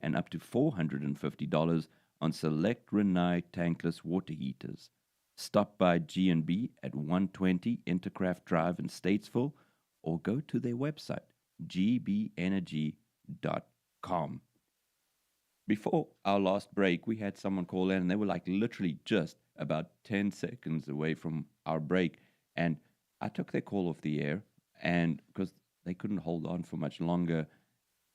and up to $450 on select Rinnai tankless water heaters. Stop by G&B at 120 Intercraft Drive in Statesville or go to their website, gbenergy.com. Before our last break, we had someone call in and they were like literally just about 10 seconds away from our break. And I took their call off the air and because they couldn't hold on for much longer.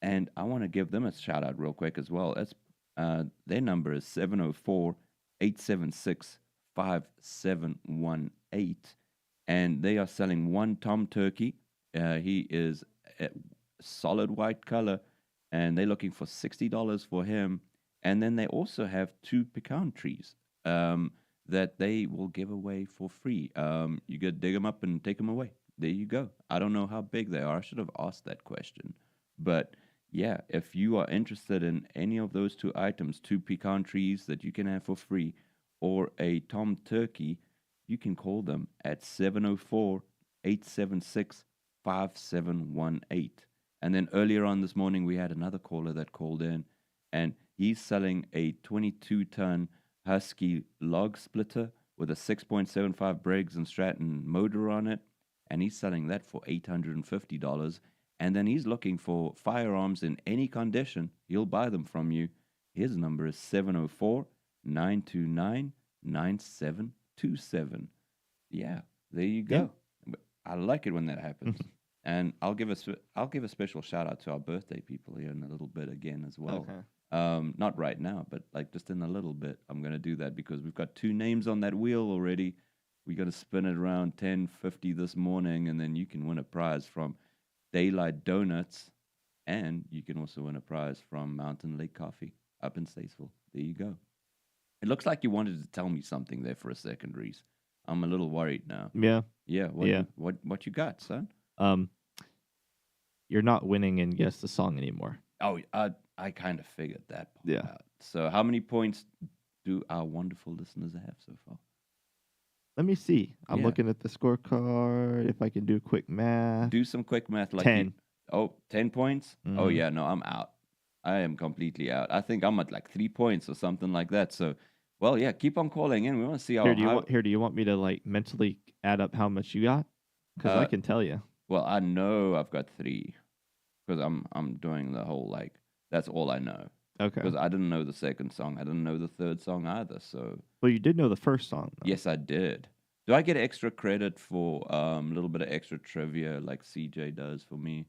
And I want to give them a shout out real quick as well. It's Their number is 704-876-5718. And they are selling one Tom Turkey. He is a solid white color, and they're looking for $60 for him. And then they also have 2 pecan trees that they will give away for free. You could dig them up and take them away. There you go. I don't know how big they are. I should have asked that question. But yeah, if you are interested in any of those 2 items, 2 pecan trees that you can have for free, or a Tom Turkey, you can call them at 704-876-5718. And then earlier on this morning, we had another caller that called in, and he's selling a 22-ton Husky log splitter with a 6.75 Briggs & Stratton motor on it, and he's selling that for $850. And then he's looking for firearms in any condition. He'll buy them from you. His number is 704-929-9727. Yeah, there you go. Yeah. I like it when that happens. And I'll give a special shout out to our birthday people here in a little bit again as well.
Okay.
Not right now, but like just in a little bit, I'm going to do that because we've got 2 names on that wheel already. We got to spin it around 10:50 this morning, and then you can win a prize from Daylight Donuts, and you can also win a prize from Mountain Lake Coffee up in Statesville. There you go. It looks like you wanted to tell me something there for a second, Reese. I'm a little worried now.
Yeah.
Yeah. What you got, son?
You're not winning in Guess the Song anymore.
Oh, I kind of figured that part
Yeah.
out. So how many points do our wonderful listeners have so far?
Let me see. I'm
Yeah.
looking at the scorecard. If I can do quick math.
Do some quick math. Like
10.
10 points? Oh,
Mhm.
yeah, no, I'm out. I am completely out. I think I'm at like 3 points or something like that. So, well, yeah, keep on calling in. We want to see how...
Do you want me to like mentally add up how much you got? Because I can tell you.
Well, I know I've got 3 because I'm doing the whole like... That's all I know.
Okay.
Because I didn't know the second song. I didn't know the third song either, so...
Well, you did know the first song, though.
Yes, I did. Do I get extra credit for a little bit of extra trivia like CJ does for me?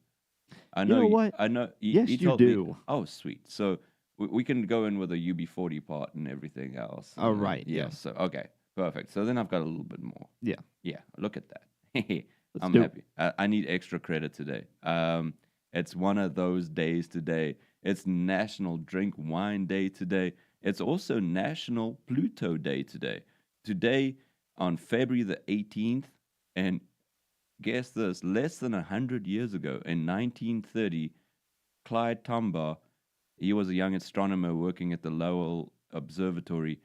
I know.
You know what?
I know.
Yes,
he
you
told me-
do.
Oh, sweet. So we can go in with a UB40 part and everything else.
Oh, right,
Yeah.
yeah.
So, okay. Perfect. So then I've got a little bit more.
Yeah.
Yeah. Look at that. I'm
do it.
happy. I need extra credit today. It's one of those days today. It's National Drink Wine Day today. It's also National Pluto Day today. Today, on February the 18th, and guess this, less than 100 years ago, in 1930, Clyde Tombaugh, he was a young astronomer working at the Lowell Observatory.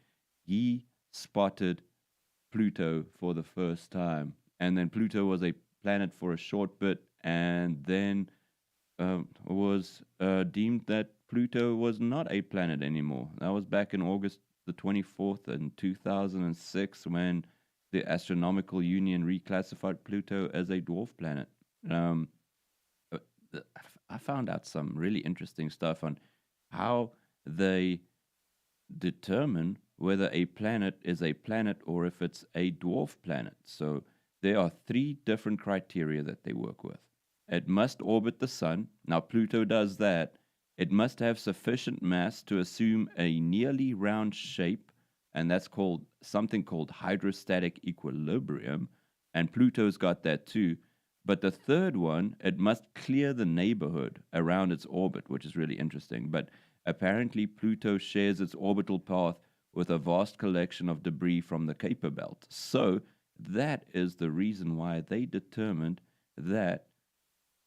He spotted Pluto for the first time. And then Pluto was a planet for a short bit, and then was deemed that Pluto was not a planet anymore. That was back in August the 24th in 2006 when the Astronomical Union reclassified Pluto as a dwarf planet. I found out some really interesting stuff on how they determine whether a planet is a planet or if it's a dwarf planet. So there are 3 different criteria that they work with. It must orbit the sun. Now, Pluto does that. It must have sufficient mass to assume a nearly round shape, and that's called something called hydrostatic equilibrium, and Pluto's got that too. But the third one, it must clear the neighborhood around its orbit, which is really interesting. But apparently Pluto shares its orbital path with a vast collection of debris from the Kuiper Belt. So that is the reason why they determined that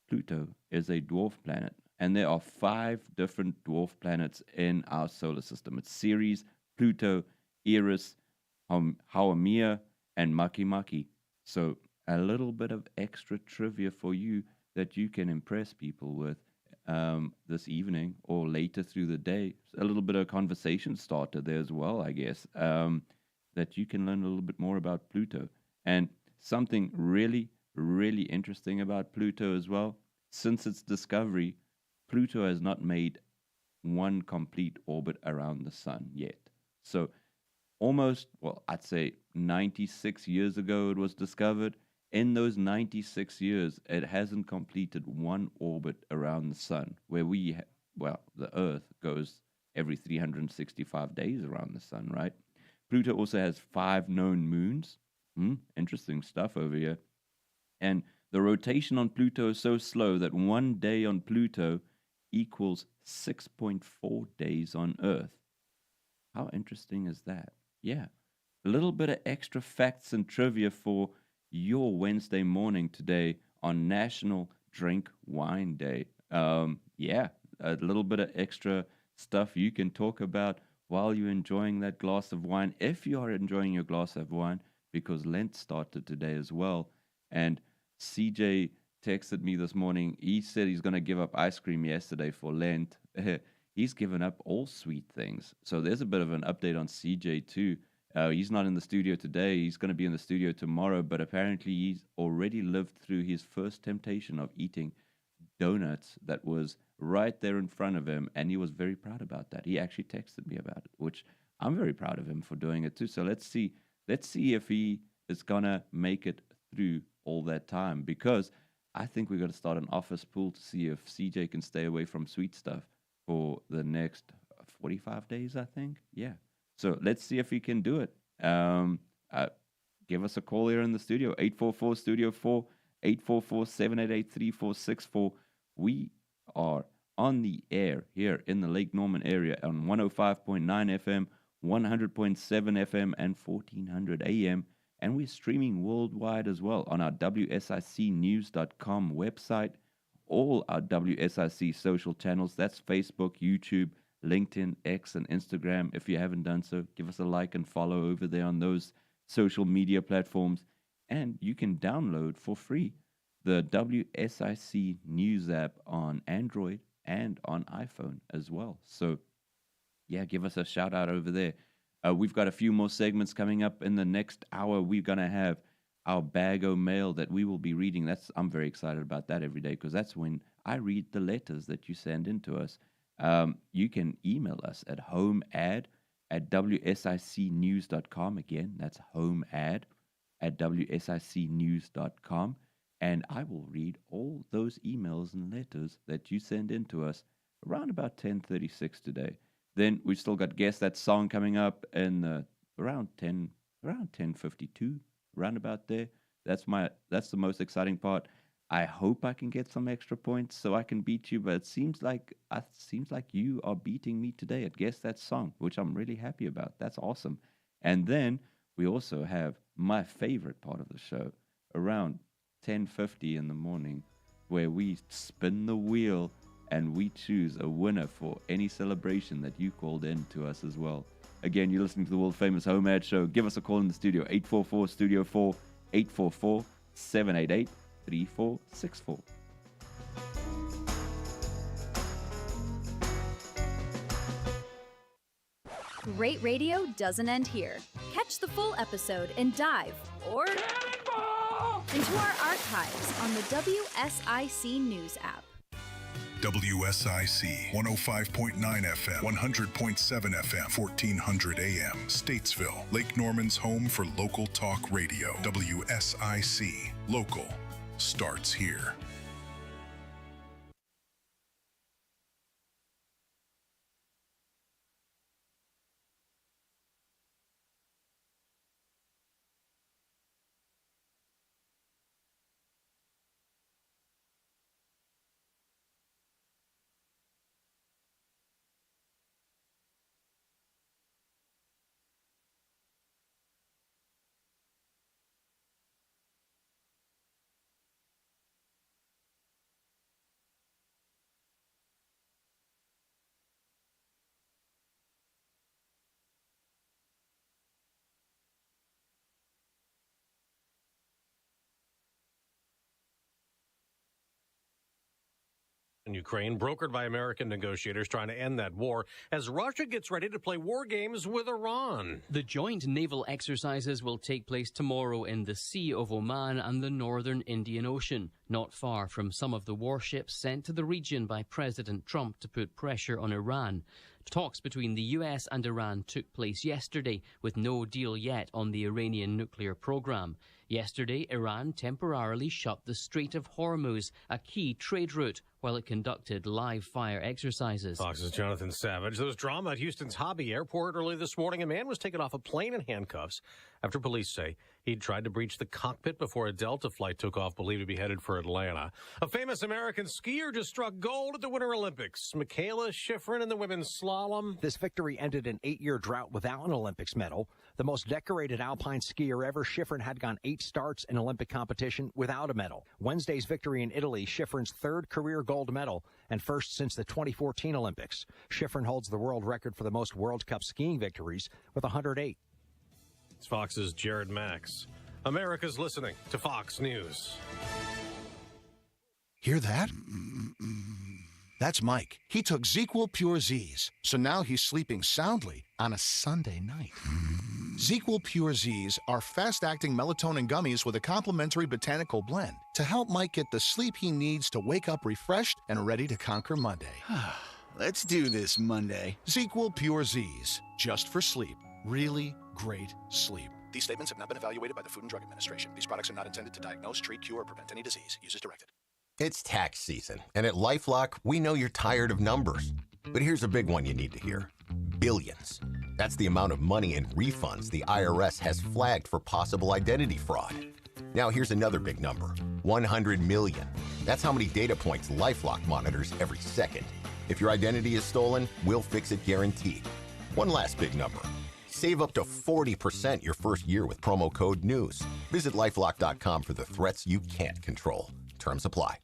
Pluto is a dwarf planet. And there are 5 different dwarf planets in our solar system. It's Ceres, Pluto, Eris, Haumea, and Makemake. So a little bit of extra trivia for you that you can impress people with this evening or later through the day. A little bit of conversation starter there as well, I guess, that you can learn a little bit more about Pluto. And something really, really interesting about Pluto as well, since its discovery, Pluto has not made one complete orbit around the sun yet. So almost, well, I'd say 96 years ago it was discovered. In those 96 years, it hasn't completed one orbit around the sun, where the Earth goes every 365 days around the sun, right? Pluto also has 5 known moons. Interesting stuff over here. And the rotation on Pluto is so slow that 1 day on Pluto equals 6.4 days on Earth. How interesting is that? Yeah. A little bit of extra facts and trivia for your Wednesday morning today on National Drink Wine Day. Yeah, a little bit of extra stuff you can talk about while you're enjoying that glass of wine, if you are enjoying your glass of wine, because Lent started today as well. And CJ texted me this morning. He said he's going to give up ice cream yesterday for Lent. He's given up all sweet things. So there's a bit of an update on CJ too. He's not in the studio today. He's going to be in the studio tomorrow, but apparently he's already lived through his first temptation of eating donuts that was right there in front of him, and he was very proud about that. He actually texted me about it, which I'm very proud of him for doing it too. So let's see if he is going to make it through all that time, because I think we've got to start an office pool to see if CJ can stay away from sweet stuff for the next 45 days, I think. Yeah. So let's see if he can do it. Give us a call here in the studio, 844-STUDIO-4, 844-788-3464. We are on the air here in the Lake Norman area on 105.9 FM, 100.7 FM, and 1400 AM. And we're streaming worldwide as well on our WSICnews.com website, all our WSIC social channels. That's Facebook, YouTube, LinkedIn, X, and Instagram. If you haven't done so, give us a like and follow over there on those social media platforms. And you can download for free the WSIC News app on Android and on iPhone as well. So, yeah, give us a shout out over there. We've got a few more segments coming up in the next hour. We're going to have our bag o' mail that we will be reading. I'm very excited about that every day, because that's when I read the letters that you send in to us. You can email us at homead@wsicnews.com. Again, that's homead@wsicnews.com. And I will read all those emails and letters that you send in to us around about 10:36 today. Then we've still got Guess That Song coming up in around 10:52, around about there. That's the most exciting part. I hope I can get some extra points so I can beat you, but it seems like you are beating me today at Guess That Song, which I'm really happy about. That's awesome. And then we also have my favorite part of the show around 10:50 in the morning, where we spin the wheel and we choose a winner for any celebration that you called in to us as well. Again, you're listening to the World Famous HomeAd Show. Give us a call in the studio, 844-STUDIO-4, 844-788-3464.
Great radio doesn't end here. Catch the full episode and dive into our archives on the WSIC News app.
WSIC 105.9 FM, 100.7 FM, 1400 AM, Statesville, Lake Norman's home for local talk radio. WSIC, local, starts here.
In Ukraine, brokered by American negotiators trying to end that war, as Russia gets ready to play war games with Iran.
The joint naval exercises will take place tomorrow in the Sea of Oman and the northern Indian Ocean, not far from some of the warships sent to the region by President Trump to put pressure on Iran. Talks between the US and Iran took place yesterday, with no deal yet on the Iranian nuclear program. Yesterday, Iran temporarily shut the Strait of Hormuz, a key trade route, while it conducted live fire exercises.
Fox's Jonathan Savage. There was drama at Houston's Hobby Airport early this morning. A man was taken off a plane in handcuffs after police say he'd tried to breach the cockpit before a Delta flight took off, believed to be headed for Atlanta. A famous American skier just struck gold at the Winter Olympics. Michaela Schifrin in the women's slalom.
This victory ended an 8-year drought without an Olympics medal. The most decorated alpine skier ever, Schifrin had gone 8 starts in Olympic competition without a medal. Wednesday's victory in Italy, Schifrin's 3rd career gold medal and first since the 2014 Olympics. Schifrin holds the world record for the most World Cup skiing victories with 108.
It's Fox's Jared Max. America's listening to Fox News.
Hear that? That's Mike. He took ZQL Pure Z's, so now he's sleeping soundly on a Sunday night. ZQL Pure Z's are fast-acting melatonin gummies with a complementary botanical blend to help Mike get the sleep he needs to wake up refreshed and ready to conquer Monday.
Let's do this Monday.
ZQL Pure Z's, just for sleep. Really great sleep. These statements have not been evaluated by the Food and Drug Administration. These products are not intended to diagnose, treat, cure, or prevent any disease. Use as directed.
It's tax season, and at LifeLock, we know you're tired of numbers. But here's a big one you need to hear. Billions. That's the amount of money in refunds the IRS has flagged for possible identity fraud. Now here's another big number. 100 million. That's how many data points LifeLock monitors every second. If your identity is stolen, we'll fix it guaranteed. One last big number. Save up to 40% your first year with promo code NEWS. Visit LifeLock.com for the threats you can't control. Terms apply.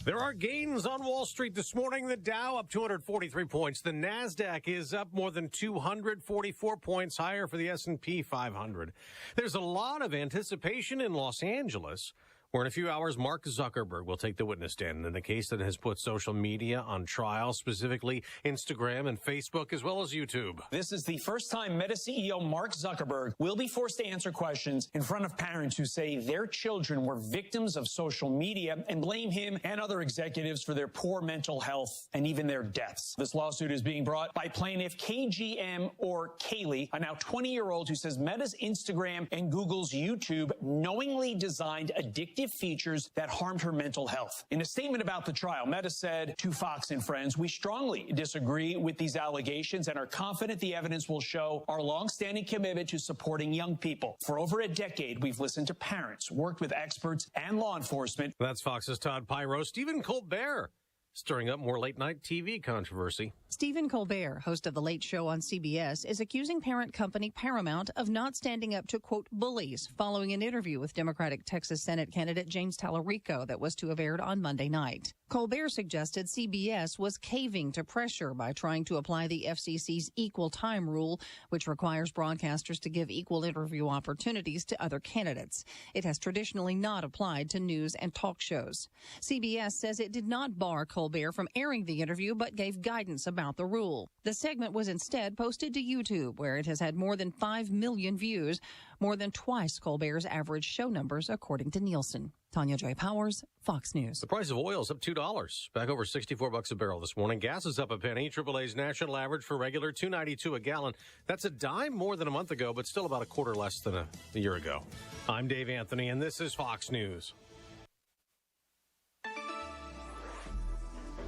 There are gains on Wall Street this morning. The Dow up 243 points. The Nasdaq is up more than 244 points higher for the S&P 500. There's a lot of anticipation in Los Angeles, where in a few hours, Mark Zuckerberg will take the witness stand in the case that has put social media on trial, specifically Instagram and Facebook, as well as YouTube.
This is the first time Meta CEO Mark Zuckerberg will be forced to answer questions in front of parents who say their children were victims of social media and blame him and other executives for their poor mental health and even their deaths. This lawsuit is being brought by plaintiff KGM, or Kaylee, a now 20-year-old who says Meta's Instagram and Google's YouTube knowingly designed addictive features that harmed her mental health. In a statement about the trial, Meta said to Fox and Friends, "We strongly disagree with these allegations and are confident the evidence will show our longstanding commitment to supporting young people. For over a decade, we've listened to parents, worked with experts and law enforcement."
That's Fox's Todd Pyro. Stephen Colbert stirring up more late-night TV controversy.
Stephen Colbert, host of The Late Show on CBS, is accusing parent company Paramount of not standing up to, quote, bullies, following an interview with Democratic Texas Senate candidate James Tallarico that was to have aired on Monday night. Colbert suggested CBS was caving to pressure by trying to apply the FCC's equal time rule, which requires broadcasters to give equal interview opportunities to other candidates. It has traditionally not applied to news and talk shows. CBS says it did not bar Colbert from airing the interview, but gave guidance about the rule. The segment was instead posted to YouTube, where it has had more than 5 million views, more than twice Colbert's average show numbers, according to Nielsen. Tanya J. Powers, Fox News.
The price of oil is up $2, back over $64 a barrel this morning. Gas is up a penny. AAA's national average for regular $2.92 a gallon. That's a dime more than a month ago, but still about a quarter less than a year ago. I'm Dave Anthony, and this is Fox News.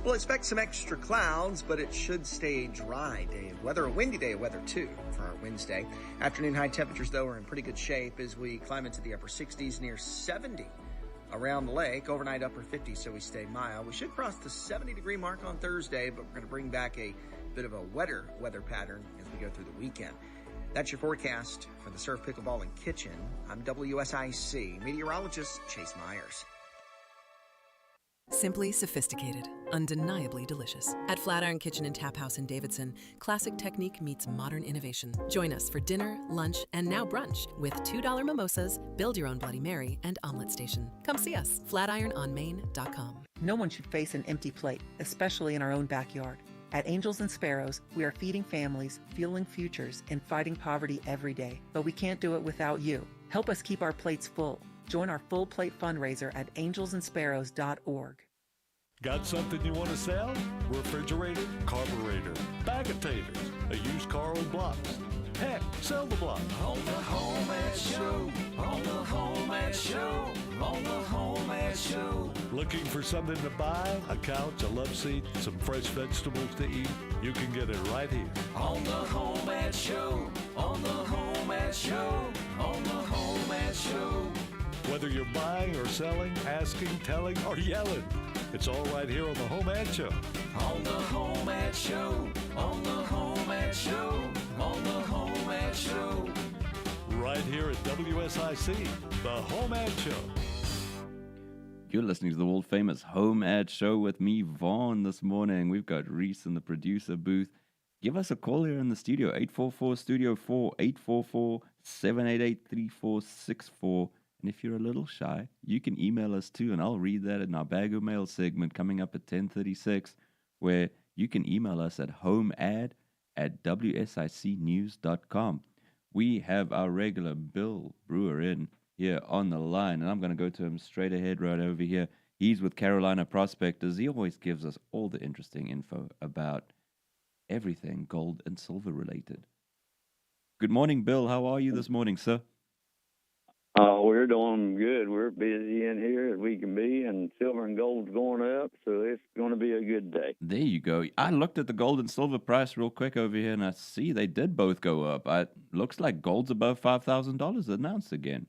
We'll expect some extra clouds, but it should stay dry day of weather. A windy day of weather, too, for our Wednesday. Afternoon high temperatures, though, are in pretty good shape as we climb into the upper 60s, near 70 around the lake. Overnight upper 50s, so we stay mild. We should cross the 70-degree mark on Thursday, but we're going to bring back a bit of a wetter weather pattern as we go through the weekend. That's your forecast for the Surf, Pickleball, and Kitchen. I'm WSIC meteorologist Chase Myers.
Simply sophisticated, undeniably delicious. At Flatiron Kitchen and Tap House in Davidson, classic technique meets modern innovation. Join us for dinner, lunch, and now brunch with $2 mimosas, build your own Bloody Mary, and omelet station. Come see us, flatirononmain.com.
No one should face an empty plate, especially in our own backyard. At Angels and Sparrows, we are feeding families, fueling futures, and fighting poverty every day. But we can't do it without you. Help us keep our plates full. Join our full plate fundraiser at angelsandsparrows.org.
Got something you want to sell? Refrigerator, carburetor, bag of taters, a used car on blocks. Heck, sell the block.
On the HomeAd Show, on the HomeAd Show, on the HomeAd Show.
Looking for something to buy? A couch, a love seat, some fresh vegetables to eat? You can get it right here.
On the HomeAd Show, on the HomeAd Show, on the HomeAd Show.
Whether you're buying or selling, asking, telling, or yelling, it's all right here on the HomeAd Show.
On the HomeAd Show, on the HomeAd Show, on the HomeAd Show.
Right here at WSIC, the HomeAd Show.
You're listening to the world famous HomeAd Show with me, Vaughn, this morning. We've got Reese in the producer booth. Give us a call here in the studio, 844-STUDIO-4, 844-788-3464. And if you're a little shy, you can email us too, and I'll read that in our Bag of Mail segment coming up at 10:36, where you can email us at homead@wsicnews.com. We have our regular Bill Brewer in here on the line, and I'm going to go to him straight ahead right over here. He's with Carolina Prospectors. He always gives us all the interesting info about everything gold and silver related. Good morning, Bill. How are you this morning, sir?
We're doing good. We're busy in here as we can be, and silver and gold's going up, so it's going to be a good day.
There you go. I looked at the gold and silver price real quick over here, and I see they did both go up. Looks like gold's above $5,000 an ounce again.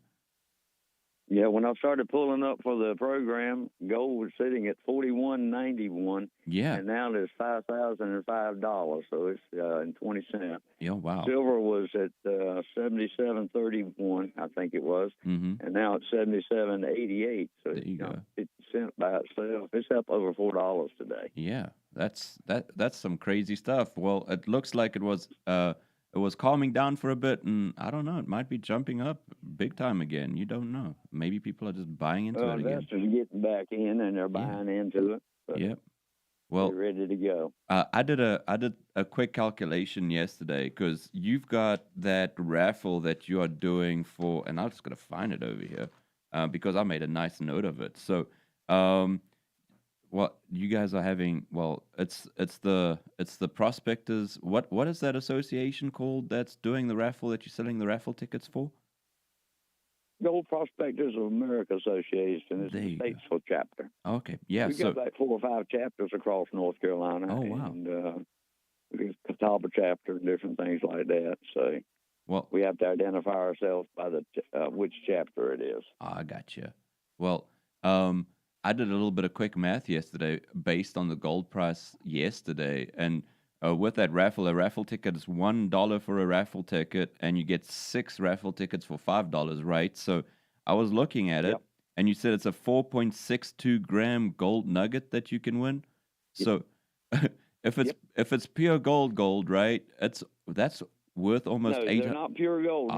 Yeah, when I started pulling up for the program, gold was sitting at $41.91.
Yeah.
And now it's $5,005, so it's in 20 cents.
Yeah, wow.
Silver was at $77.31, I think it was, and now it's $77.88. So
there you go.
50 cents by itself. It's up over $4 today.
Yeah, that's some crazy stuff. Well, it looks like it was calming down for a bit, and I don't know, it might be jumping up big time again. You don't know. Maybe people are just buying into it again.
Investors are getting back in, and they're buying into it.
Yep. Well,
they're ready to go.
I did a quick calculation yesterday, because you've got that raffle that you are doing for, and I'm just gonna find it over here because I made a nice note of it. So, what you guys are having? Well, it's the Prospectors. What is that association called that's doing the raffle that you're selling the raffle tickets for?
Gold Prospectors of America Association is the Statesville chapter.
Okay, yeah.
We've got like 4 or 5 chapters across North Carolina.
Oh, wow.
And we've got Catawba chapter and different things like that. So we have to identify ourselves by the which chapter it is.
I gotcha. Well, I did a little bit of quick math yesterday based on the gold price yesterday, and with that raffle, a raffle ticket is $1 for a raffle ticket, and you get 6 raffle tickets for $5, right? So I was looking at it, and you said it's a 4.62 gram gold nugget that you can win. So if it's pure gold, right? That's worth almost
$800. They're not pure gold.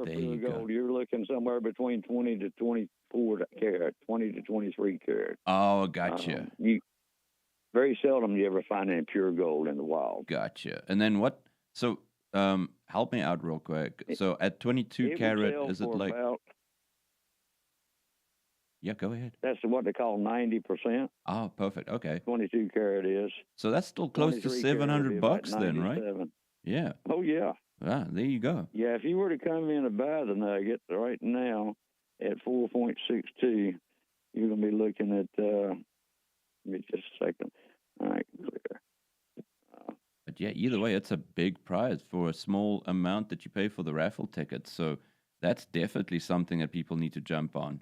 There you go.
You're looking somewhere between 20 to 24 carat, 20 to 23 carat.
Oh, gotcha.
Very seldom you ever find any pure gold in the wild.
Gotcha. And then what? So, help me out real quick. So at 22 carat, is it like? Yeah, go ahead.
That's what they call 90%.
Oh, perfect. Okay.
22 carat is.
So that's still close to $700 then, right? Yeah.
Oh, yeah.
Ah, there you go.
Yeah, if you were to come in and buy the nugget right now at 4.62, you're going to be looking at, give me just a second. All right, clear.
But yeah, either way, it's a big prize for a small amount that you pay for the raffle tickets. So that's definitely something that people need to jump on.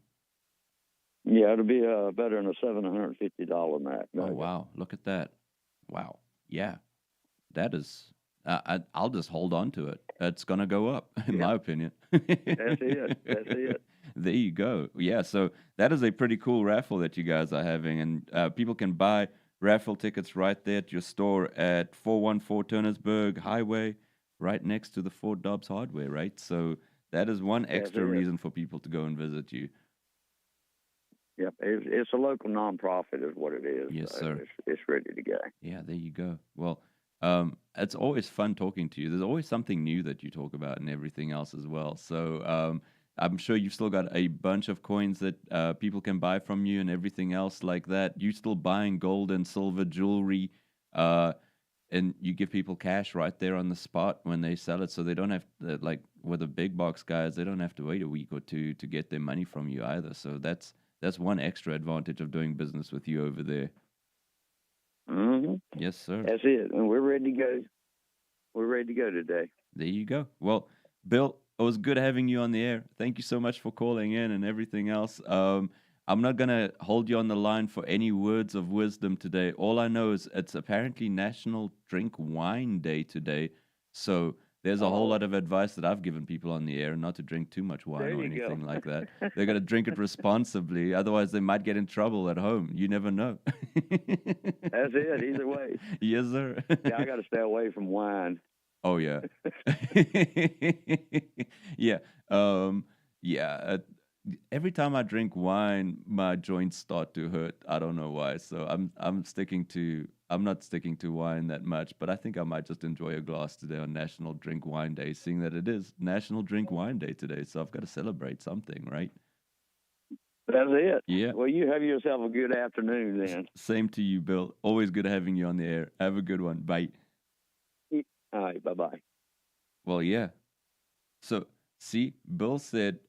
Yeah, it'll be better than a $750 nugget.
Oh, wow. Look at that. Wow. Yeah. That is... I'll just hold on to it. It's going to go up, in my opinion.
That's it.
There you go. Yeah, so that is a pretty cool raffle that you guys are having. And people can buy raffle tickets right there at your store at 414 Turnersburg Highway, right next to the Fort Dobbs Hardware, right? So that is one extra reason for people to go and visit you.
Yep, it's a local nonprofit is what it is.
Yes, sir.
It's ready to go.
Yeah, there you go. Well, it's always fun talking to you. There's always something new that you talk about and everything else as well. So I'm sure you've still got a bunch of coins that people can buy from you and everything else like that. You still buying gold and silver jewelry. and you give people cash right there on the spot when they sell it, so they don't have to, like with the big box guys, they don't have to wait a week or two to get their money from you either. So that's one extra advantage of doing business with you over there.
Mm-hmm.
Yes, sir.
That's it, and we're ready to go. We're ready to go today.
There you go. Well, Bill, it was good having you on the air. Thank you so much for calling in and everything else. I'm not going to hold you on the line for any words of wisdom today. All I know is it's apparently National Drink Wine Day today. So there's a whole lot of advice that I've given people on the air not to drink too much wine or anything like that. They're going to drink it responsibly. Otherwise, they might get in trouble at home. You never know.
That's it, either way.
Yes, sir.
Yeah, I got to stay away from wine.
Oh, yeah. Yeah. Every time I drink wine, my joints start to hurt. I don't know why. So I'm not sticking to wine that much, but I think I might just enjoy a glass today on National Drink Wine Day, seeing that it is National Drink Wine Day today. So I've got to celebrate something, right?
That's it.
Yeah.
Well, you have yourself a good afternoon then.
Same to you, Bill. Always good having you on the air. Have a good one. Bye.
All right. Bye-bye.
Well, yeah. So, see, Bill said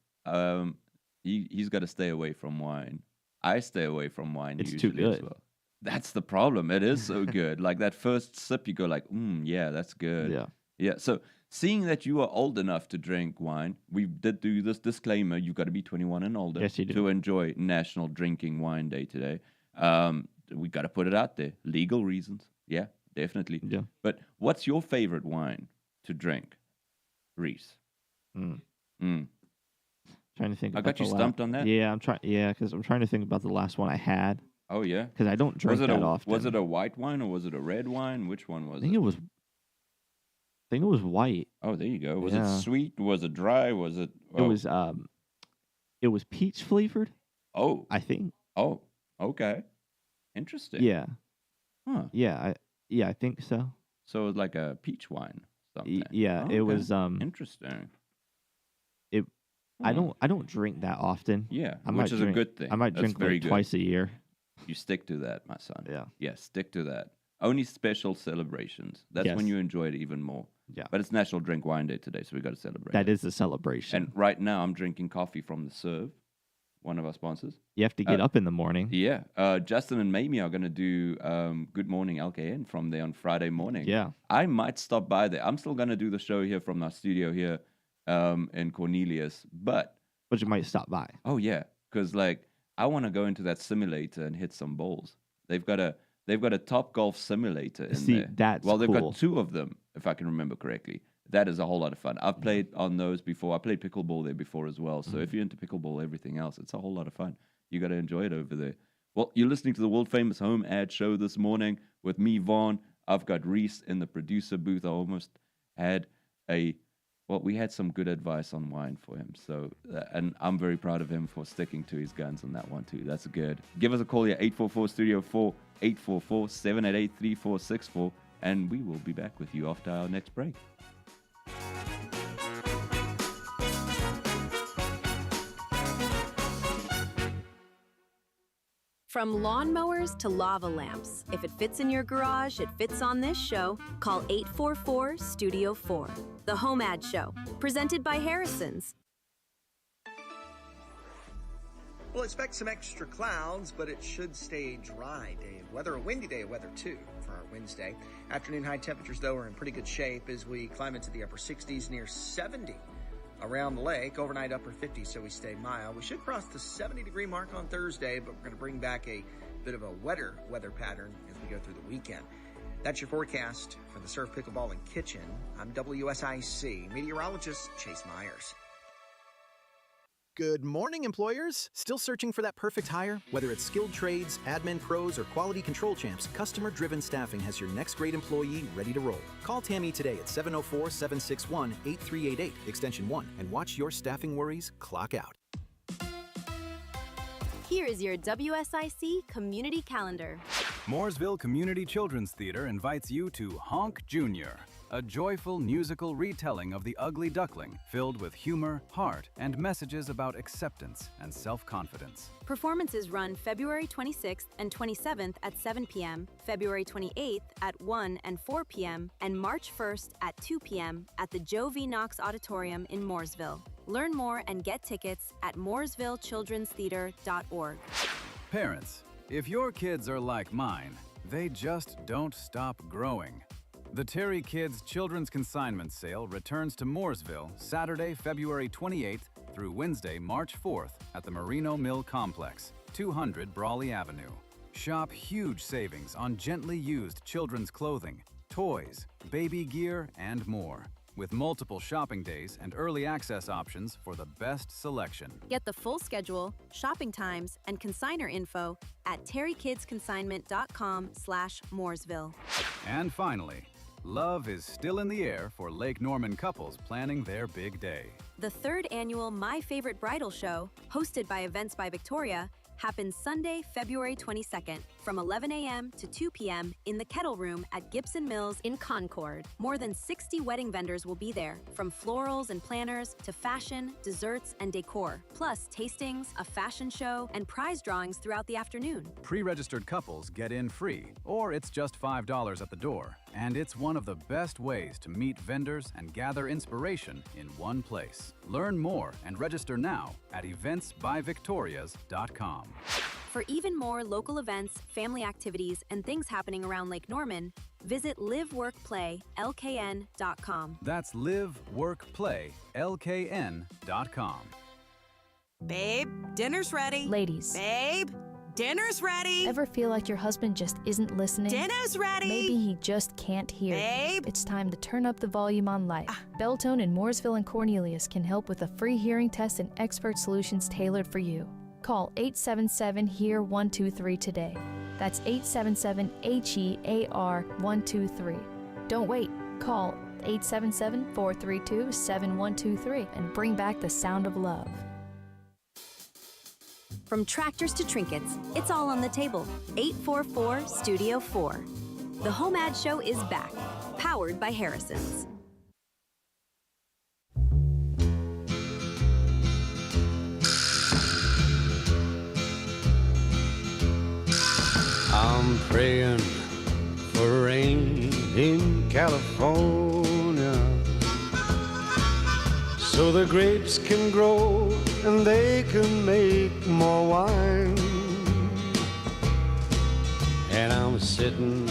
he's got to stay away from wine. I stay away from wine
It's
usually
too good.
as well. That's the problem. It is so good. Like that first sip, you go like, yeah, that's good.
Yeah.
Yeah. So seeing that you are old enough to drink wine, we did do this disclaimer. You've got to be 21 and older
Yes, you do.
to enjoy National Drinking Wine Day today. We got to put it out there. Legal reasons. Yeah, definitely.
Yeah.
But what's your favorite wine to drink, Reese?
Trying to think.
I
about
got you
the
stumped on that?
Yeah, I'm trying. Yeah, because I'm trying to think about the last one I had.
Oh, yeah?
Because I don't drink that often.
Was it a white wine or was it a red wine? Which one was it?
I think it was white.
Oh, there you go. Was
Yeah.
it sweet? Was it dry? Was it?
It was peach flavored.
Oh,
I think.
Oh, okay. Interesting.
Yeah.
Huh.
Yeah. I think so.
So it was like a peach wine. Something.
Yeah.
Oh,
It
okay.
was.
Interesting.
I don't drink that often.
Yeah,
I
which
might
is
drink,
a good thing.
I might
That's
drink
very
like
good.
twice a year.
You stick to that, my son.
Yeah.
Yeah, stick to that. Only special celebrations. That's when
Yes.
you enjoy it even more.
Yeah.
But it's National Drink Wine Day today, so we got to celebrate.
That is a celebration.
And right now, I'm drinking coffee from the Serve, one of our sponsors.
You have to get up in the morning.
Yeah. Justin and Mamie are going to do Good Morning LKN from there on Friday morning.
Yeah.
I might stop by there. I'm still going to do the show here from our studio here in Cornelius, but
you might stop by.
Oh, yeah. Because, like, I want to go into that simulator and hit some balls. They've got a Top Golf simulator in
See,
there.
that's
they've
cool.
got two of them, if I can remember correctly. That is a whole lot of fun. I've played on those before. I played pickleball there before as well. So if you're into pickleball, everything else, it's a whole lot of fun. You got to enjoy it over there. Well, you're listening to the World Famous HomeAd Show this morning with me, Vaughn. I've got Reese in the producer booth. I almost had we had some good advice on wine for him. So, and I'm very proud of him for sticking to his guns on that one too. That's good. Give us a call here, 844-STUDIO-4, 844-788-3464, and we will be back with you after our next break.
From lawnmowers to lava lamps, if it fits in your garage, it fits on this show. Call 844-STUDIO-4, the HomeAd Show, presented by Harrison's.
We'll expect some extra clouds, but it should stay dry day of weather. A windy day of weather, too, for our Wednesday. Afternoon high temperatures, though, are in pretty good shape as we climb into the upper 60s, near 70 around the lake. Overnight upper 50s, so we stay mild. We should cross the 70-degree mark on Thursday, but we're going to bring back a bit of a wetter weather pattern as we go through the weekend. That's your forecast for the Surf Pickleball and Kitchen. I'm WSIC meteorologist Chase Myers.
Good morning, employers. Still searching for that perfect hire? Whether it's skilled trades, admin pros, or quality control champs, customer-driven staffing has your next great employee ready to roll. Call Tammy today at 704-761-8388, extension 1, and watch your staffing worries clock out.
Here is your WSIC community calendar.
Mooresville Community Children's Theater invites you to Honk Jr., a joyful musical retelling of The Ugly Duckling, filled with humor, heart, and messages about acceptance and self-confidence.
Performances run February 26th and 27th at 7 p.m., February 28th at 1 and 4 p.m., and March 1st at 2 p.m. at the Joe V. Knox Auditorium in Mooresville. Learn more and get tickets at mooresvillechildrenstheater.org.
Parents, if your kids are like mine, they just don't stop growing. The Terry Kids Children's Consignment Sale returns to Mooresville Saturday, February 28th through Wednesday, March 4th at the Merino Mill Complex, 200 Brawley Avenue. Shop huge savings on gently used children's clothing, toys, baby gear, and more, with multiple shopping days and early access options for the best selection.
Get the full schedule, shopping times, and consignor info at terrykidsconsignment.com/Mooresville.
And finally, love is still in the air for Lake Norman couples planning their big day.
The third annual My Favorite Bridal Show, hosted by Events by Victoria, happens Sunday, February 22nd from 11 a.m. to 2 p.m. in the Kettle Room at Gibson Mills in Concord. More than 60 wedding vendors will be there, from florals and planners to fashion, desserts, and decor, plus tastings, a fashion show, and prize drawings throughout the afternoon.
Pre-registered couples get in free, or it's just $5 at the door. And it's one of the best ways to meet vendors and gather inspiration in one place. Learn more and register now at eventsbyvictorias.com.
For even more local events, family activities, and things happening around Lake Norman, visit liveworkplaylkn.com.
That's liveworkplaylkn.com.
Babe, dinner's ready.
Ladies.
Babe, dinner's ready.
Ever feel like your husband just isn't listening?
Dinner's ready.
Maybe he just can't hear.
Babe.
It's time to turn up the volume on life. Beltone in Mooresville and Cornelius can help with a free hearing test and expert solutions tailored for you. Call 877-HEAR-123 today. That's 877-HEAR-123. Don't wait. Call 877-432-7123 and bring back the sound of love.
From tractors to trinkets, it's all on the table. 844 Studio 4. The HomeAd Show is back, powered by Harrison's.
I'm praying for rain in California, so the grapes can grow and they can make more wine. And I'm sitting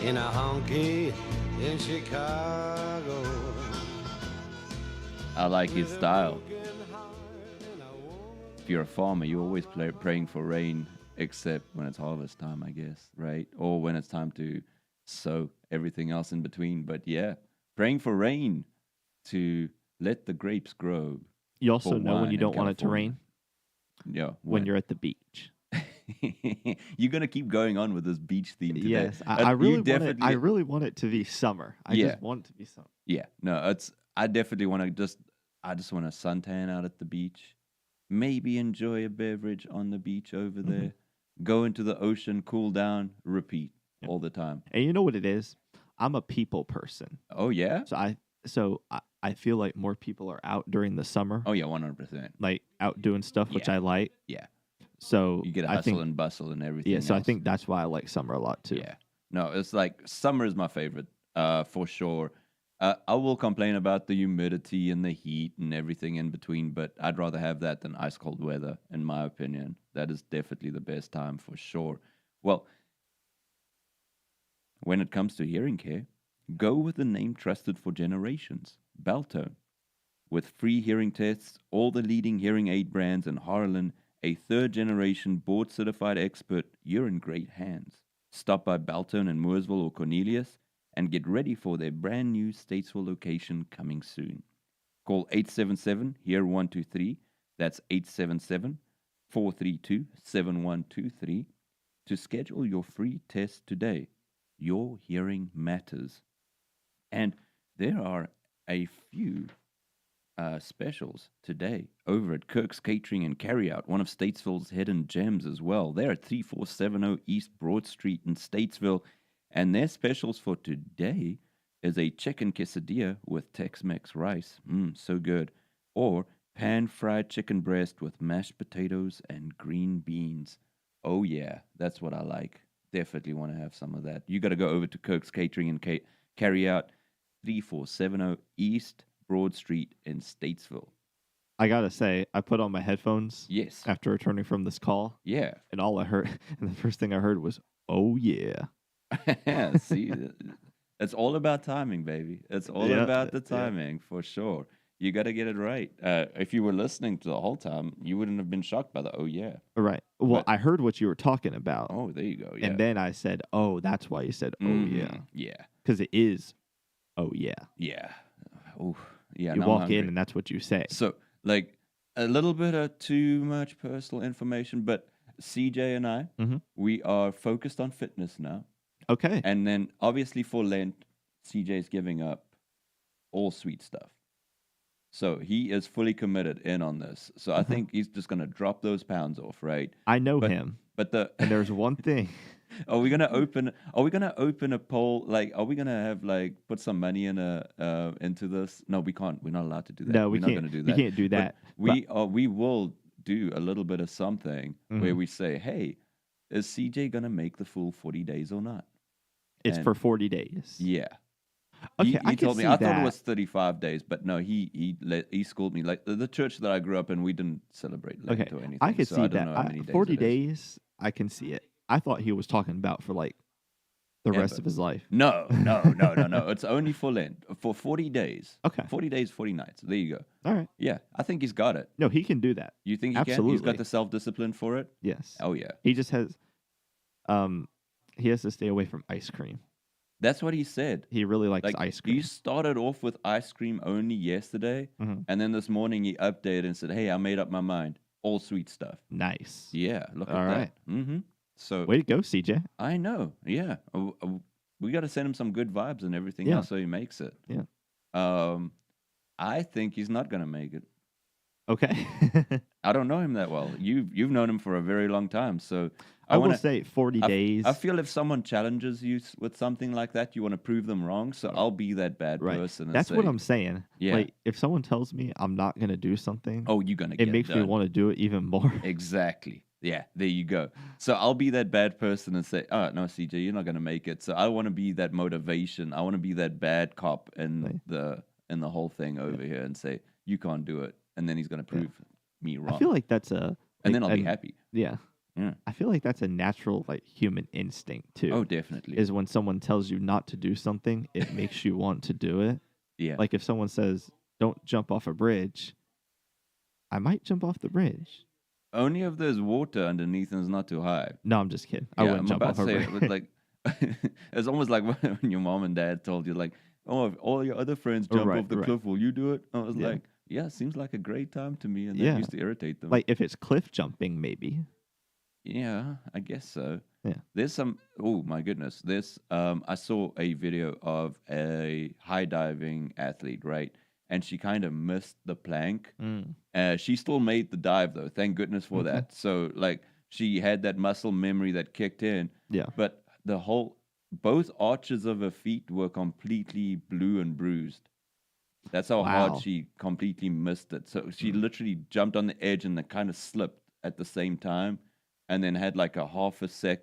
in a honky in Chicago.
I like his style. If you're a farmer, you're always praying for rain, except when it's harvest time, I guess, right? Or when it's time to sow, everything else in between. But yeah, praying for rain to let the grapes grow.
You also know when you don't want it to rain?
Yeah.
When you're at the beach.
You're going to keep going on with this beach theme today.
Yes, I really want it to be summer. I just want it to be summer.
Yeah, no, I definitely want to I just want to suntan out at the beach. Maybe enjoy a beverage on the beach over there. Go into the ocean, cool down, repeat all the time.
And you know what it is? I'm a people person.
Oh, yeah?
So I feel like more people are out during the summer.
Oh, yeah, 100%.
Like out doing stuff, which I like.
Yeah.
So
you get hustle and bustle and everything.
Yeah, so
else.
I think that's why I like summer a lot too.
Yeah. No, it's like summer is my favorite for sure. I will complain about the humidity and the heat and everything in between, but I'd rather have that than ice cold weather, in my opinion. That is definitely the best time for sure. Well, when it comes to hearing care, go with the name trusted for generations, Beltone. With free hearing tests, all the leading hearing aid brands, and Harlan, a third-generation board-certified expert, you're in great hands. Stop by Beltone in Mooresville or Cornelius and get ready for their brand new Statesville location coming soon. Call 877-HEAR-123, that's 877-432-7123, to schedule your free test today. Your hearing matters. And there are a few specials today over at Kirk's Catering and Carryout, one of Statesville's hidden gems as well. They're at 3470 East Broad Street in Statesville, and their specials for today is a chicken quesadilla with Tex-Mex rice. So good. Or pan-fried chicken breast with mashed potatoes and green beans. Oh, yeah, that's what I like. Definitely want to have some of that. You got to go over to Kirk's Catering and carry out 3470 East Broad Street in Statesville.
I gotta say, I put on my headphones.
Yes.
After returning from this call.
Yeah.
And all I heard, and the first thing I heard was, "Oh yeah."
See, it's all about timing, baby. It's all about the timing for sure. You got to get it right. If you were listening to the whole time, you wouldn't have been shocked by the "oh yeah."
Right. Well, I heard what you were talking about.
Oh, there you go. Yeah.
And then I said, "Oh, that's why you said, oh yeah."
Yeah.
Because it is, "Oh yeah."
Yeah. Oh, yeah.
You walk in and that's what you say.
So, like, a little bit of too much personal information, but CJ and I, we are focused on fitness now.
Okay.
And then, obviously, for Lent, CJ's giving up all sweet stuff. So he is fully committed in on this. So I think he's just gonna drop those pounds off, right?
I know him.
But
and there's one thing.
Are we gonna open a poll? Like, are we gonna have put some money in into this? No, we can't. We're not allowed to do that.
No,
we're not gonna do that.
We can't do that.
But we will do a little bit of something where we say, hey, is CJ gonna make the full 40 days or not?
It's for 40 days.
Yeah.
Okay,
he told me. I thought it
that.
was 35 days, but no, he schooled me. Like the church that I grew up in, we didn't celebrate Lent or anything.
I could
so
see
I don't
that.
know how many days
40
it is.
days, I can see it. I thought he was talking about for like the rest of his life.
No. It's only for Lent for 40 days.
Okay.
40 days, 40 nights. There you go.
All right.
Yeah, I think he's got it.
No, he can do that.
You think he
Absolutely.
can? He's got the self-discipline for it?
Yes.
Oh, yeah.
He just has, he has to stay away from ice cream.
That's what he said.
He really likes ice cream.
He started off with ice cream only yesterday, and then this morning he updated and said, hey, I made up my mind. All sweet stuff.
Nice.
Yeah, look at
All
that.
right.
Mm-hmm. So
way to go, CJ.
I know. Yeah. We got to send him some good vibes and everything else so he makes it.
Yeah.
I think he's not going to make it.
Okay.
I don't know him that well. You've known him for a very long time, so
I will say 40 days.
I feel if someone challenges you with something like that, you want to prove them wrong. So I'll be that bad person. And
That's what I'm saying.
Yeah.
Like if someone tells me I'm not gonna do something,
you're gonna.
It makes me want to do it even more.
Exactly. Yeah. There you go. So I'll be that bad person and say, "Oh no, CJ, you're not gonna make it." So I want to be that motivation. I want to be that bad cop in the whole thing over here and say, "You can't do it," and then he's gonna prove me wrong.
I feel like that's
and then I'll be happy.
Yeah.
Yeah.
I feel like that's a natural human instinct too.
Oh, definitely.
Is when someone tells you not to do something, it makes you want to do it.
Yeah.
Like if someone says, "Don't jump off a bridge," I might jump off the bridge.
Only if there's water underneath and it's not too high.
No, I'm just kidding. I wouldn't jump off a bridge.
It was like it's almost like when your mom and dad told you, like, "Oh, if all your other friends jump off the cliff, will you do it?" I was like, "Yeah, seems like a great time to me," and that used to irritate them.
Like if it's cliff jumping, maybe.
Yeah, I guess so.
Yeah.
There's some. Oh my goodness. I saw a video of a high diving athlete, right? And she kind of missed the plank. She still made the dive though. Thank goodness for that. So she had that muscle memory that kicked in.
Yeah.
But both arches of her feet were completely blue and bruised. That's how hard she completely missed it. So she literally jumped on the edge and then kind of slipped at the same time. And then had like a half a sec,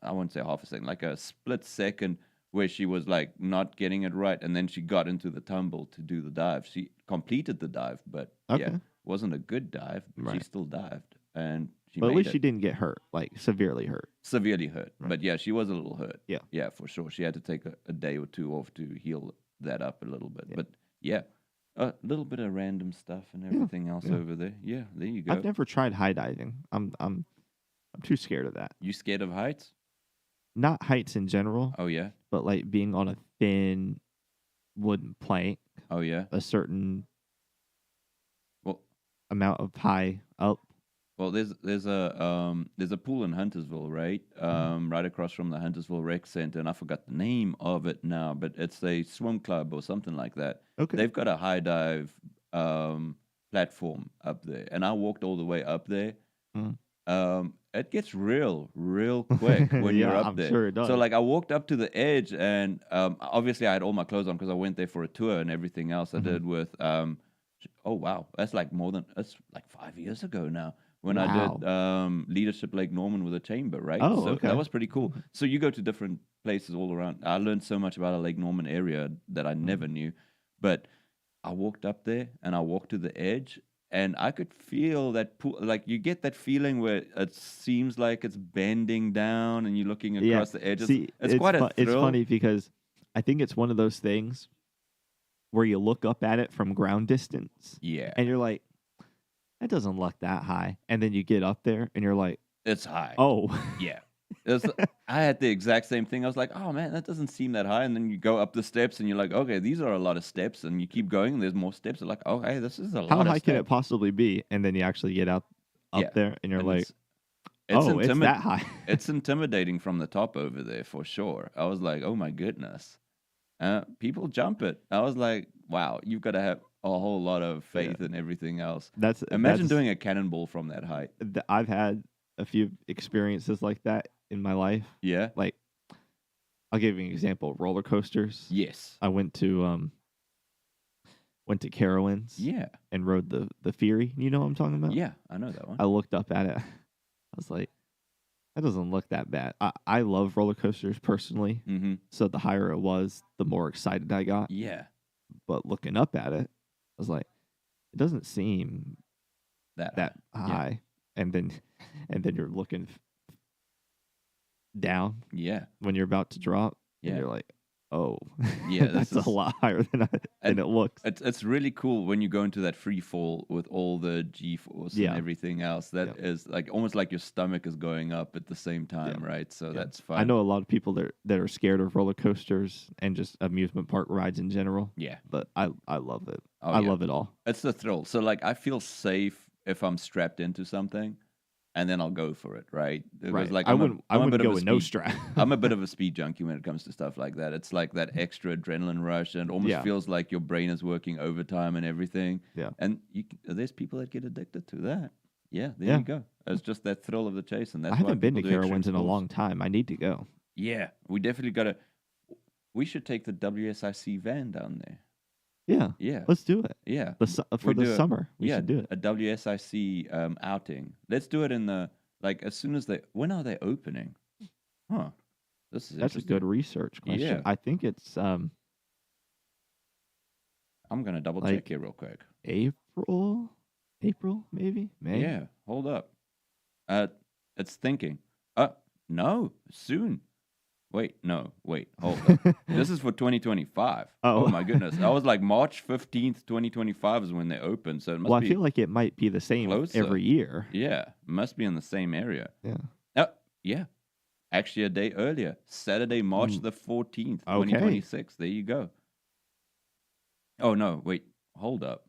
I won't say half a second, like a split second where she was like not getting it right. And then she got into the tumble to do the dive. She completed the dive, but wasn't a good dive. But she still dived. And she
But
made
at least
it.
she didn't get hurt, like severely hurt.
Severely hurt. Right. But yeah, she was a little hurt.
Yeah.
Yeah, for sure. She had to take a day or two off to heal that up a little bit. But yeah, a little bit of random stuff and everything else over there. Yeah, there you go.
I've never tried high diving. I'm too scared of that.
You scared of heights?
Not heights in general.
Oh, yeah?
But like being on a thin wooden plank.
Oh, yeah?
A certain amount of high up.
Well, there's a pool in Huntersville, right? Right across from the Huntersville Rec Center, and I forgot the name of it now, but it's a swim club or something like that.
Okay.
They've got a high dive platform up there, and I walked all the way up there. it gets real quick when you're up
I'm
there.
sure it does.
So like I walked up to the edge, and obviously I had all my clothes on because I went there for a tour and everything else. I did with oh wow, that's like 5 years ago now when I did Leadership Lake Norman with a chamber, right?
Oh,
so
okay.
that was pretty cool. So you go to different places all around. I learned so much about a Lake Norman area that I never knew, but I walked up there and I walked to the edge. And I could feel that pool, like you get that feeling where it seems like it's bending down and you're looking across the edges.
See,
it's quite a thrill.
It's funny because I think it's one of those things where you look up at it from ground distance.
Yeah.
And you're like, that doesn't look that high. And then you get up there and you're like,
it's high.
Oh.
Yeah. I had the exact same thing. I was like, oh man, that doesn't seem that high. And then you go up the steps and you're like, okay, these are a lot of steps. And you keep going and there's more steps. You're like, okay, this is a lot of steps.
How high can it possibly be? And then you actually get up there and you're like, it's that high.
It's intimidating from the top over there for sure. I was like, oh my goodness. People jump it. I was like, wow, you've got to have a whole lot of faith and everything else. Imagine doing a cannonball from that height.
I've had a few experiences like that in my life.
Yeah.
Like, I'll give you an example. Roller coasters.
Yes.
I went to Carowinds.
Yeah.
And rode the Fury. You know what I'm talking about?
Yeah, I know that one.
I looked up at it. I was like, that doesn't look that bad. I love roller coasters personally.
Mm-hmm.
So the higher it was, the more excited I got.
Yeah.
But looking up at it, I was like, it doesn't seem that high. Yeah. And then you're looking down.
Yeah.
When you're about to drop.
Yeah.
And you're like, oh.
Yeah.
That's a lot higher than it looks.
It's really cool when you go into that free fall with all the G-force and everything else. That is like almost like your stomach is going up at the same time, right? So that's fun.
I know a lot of people that are scared of roller coasters and just amusement park rides in general.
Yeah.
But I love it.
Oh,
I love it all.
It's the thrill. So like I feel safe if I'm strapped into something, and then I'll go for it, right? Because like I wouldn't go with no strap. I'm a bit of a speed junkie when it comes to stuff like that. It's like that extra adrenaline rush, and it almost feels like your brain is working overtime and everything.
Yeah.
And there's people that get addicted to that. Yeah, there you go. It's just that thrill of the chase, and that's
I
why
haven't been to
people do
Carowinds
extreme
in a
sports.
long time. I need to go.
Yeah, we definitely got to. We should take the WSIC van down there.
Yeah.
Yeah.
Let's do it.
Yeah.
For the summer. We should do it.
A WSIC outing. Let's do it in the, like, as soon as when are they opening? Huh. That's
a good research question.
Yeah.
I think it's
I'm going to double check here real quick.
April, maybe? May?
Yeah. Hold up. It's thinking. No, soon. Wait, hold up. This is for 2025. Oh my goodness. I was like March 15th, 2025 is when they open. So it must be.
I feel like it might be the same every year.
Yeah. Must be in the same area.
Yeah.
Yeah. Actually, a day earlier. Saturday, March the 14th, 2026. There you go. Oh, no. Wait. Hold up.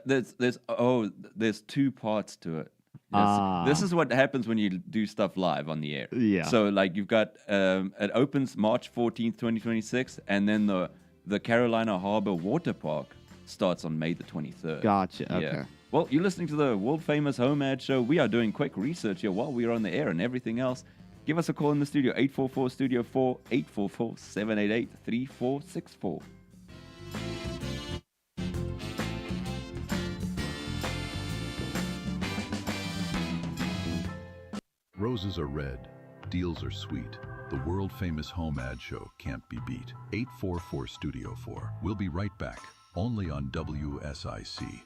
There's two parts to it. Yes. This is what happens when you do stuff live on the air.
Yeah.
So like you've got it opens March 14th, 2026, and then the Carolina Harbor Water Park starts on May the 23rd.
Gotcha.
Yeah.
Okay.
Well, you're listening to the World Famous HomeAd Show. We are doing quick research here while we are on the air and everything else. Give us a call in the studio, 844-STUDIO-4, 844-788-3464.
Roses are red, deals are sweet. The World Famous HomeAd Show can't be beat. 844-STUDIO-4. We'll be right back, only on WSIC.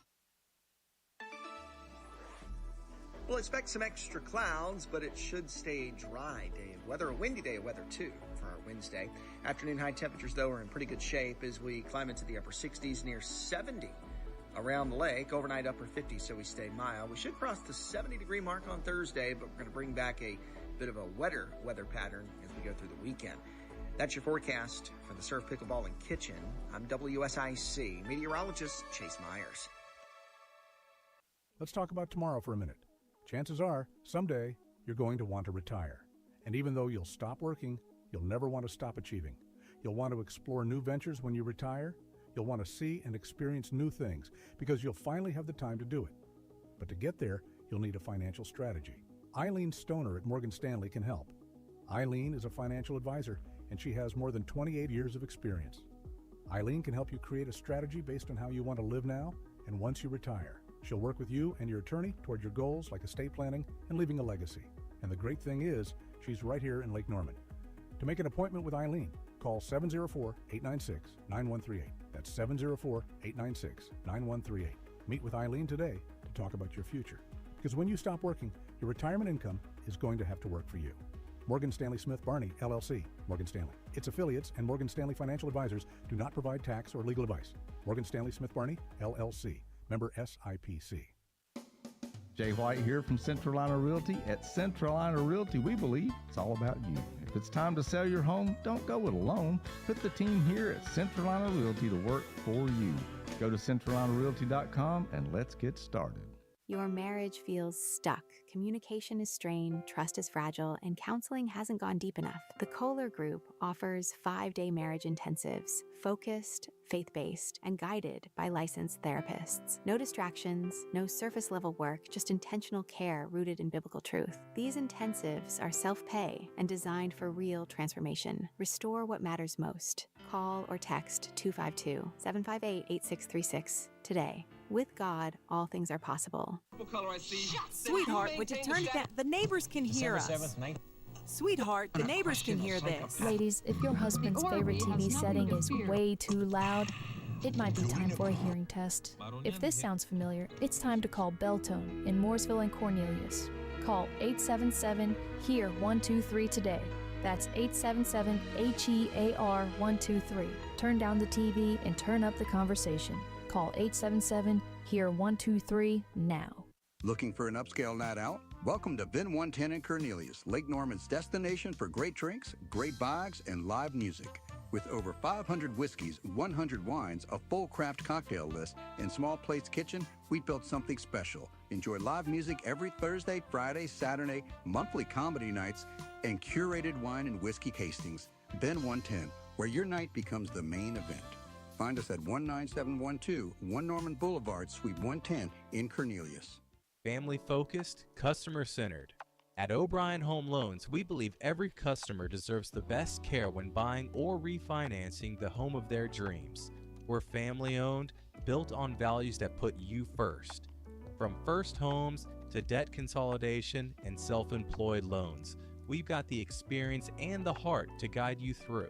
We'll expect some extra clouds, but it should stay dry day of weather. A windy day of weather, too, for our Wednesday. Afternoon high temperatures, though, are in pretty good shape as we climb into the upper 60s, near 70 around the lake. Overnight upper 50s, so we stay mild. We should cross the 70-degree mark on Thursday, but we're going to bring back a bit of a wetter weather pattern as we go through the weekend. That's your forecast for the Surf, Pickleball, and Kitchen. I'm WSIC meteorologist Chase Myers.
Let's talk about tomorrow for a minute. Chances are, someday, you're going to want to retire. And even though you'll stop working, you'll never want to stop achieving. You'll want to explore new ventures when you retire. You'll want to see and experience new things because you'll finally have the time to do it. But to get there, you'll you'll need a financial strategy. Eileen Stoner at Morgan Stanley can help. Eileen is a financial advisor, and she has more than 28 years of experience. Eileen can help you create a strategy based on how you want to live now and once you retire. She'll work with you and your attorney toward your goals like estate planning and leaving a legacy. And the great thing is, she's right here in Lake Norman. To make an appointment with Eileen, call 704-896-9138. That's 704-896-9138. Meet with Eileen today to talk about your future. Because when you stop working, your retirement income is going to have to work for you. Morgan Stanley Smith Barney, LLC, Morgan Stanley. Its affiliates and Morgan Stanley Financial Advisors do not provide tax or legal advice. Morgan Stanley Smith Barney, LLC, member SIPC.
Jay White here from Central Line of Realty. At Central Line of Realty, we believe it's all about you. If it's time to sell your home, don't go it alone. Put the team here at Central Line of Realty to work for you. Go to centrallineofrealty.com and let's get started.
Your marriage feels stuck. Communication is strained, trust is fragile, and counseling hasn't gone deep enough. The Kohler Group offers 5-day marriage intensives, focused, faith-based, and guided by licensed therapists. No distractions, no surface-level work, just intentional care rooted in biblical truth. These intensives are self-pay and designed for real transformation. Restore what matters most. Call or text 252-758-8636 today. With God, all things are possible.
What color I see? Sweetheart, would you turn it down? The neighbors can hear us. Sweetheart, the neighbors can hear this.
Ladies, if your husband's favorite TV setting is way too loud, it might be time for a hearing test. If this sounds familiar, it's time to call Beltone in Mooresville and Cornelius. Call 877-HEAR-123 today. That's 877-HEAR-123. Turn down the TV and turn up the conversation. Call 877-HEAR-123 now.
Looking for an upscale night out? Welcome to VIN 110 in Cornelius, Lake Norman's destination for great drinks, great bags, and live music. With over 500 whiskeys, 100 wines, a full craft cocktail list, and Small Plates Kitchen, we built something special. Enjoy live music every Thursday, Friday, Saturday, monthly comedy nights, and curated wine and whiskey tastings. VIN 110, where your night becomes the main event. Find us at 19712 1 Norman Boulevard, Suite 110 in Cornelius.
Family-focused, customer-centered. At O'Brien Home Loans, we believe every customer deserves the best care when buying or refinancing the home of their dreams. We're family-owned, built on values that put you first. From first homes to debt consolidation and self-employed loans, we've got the experience and the heart to guide you through.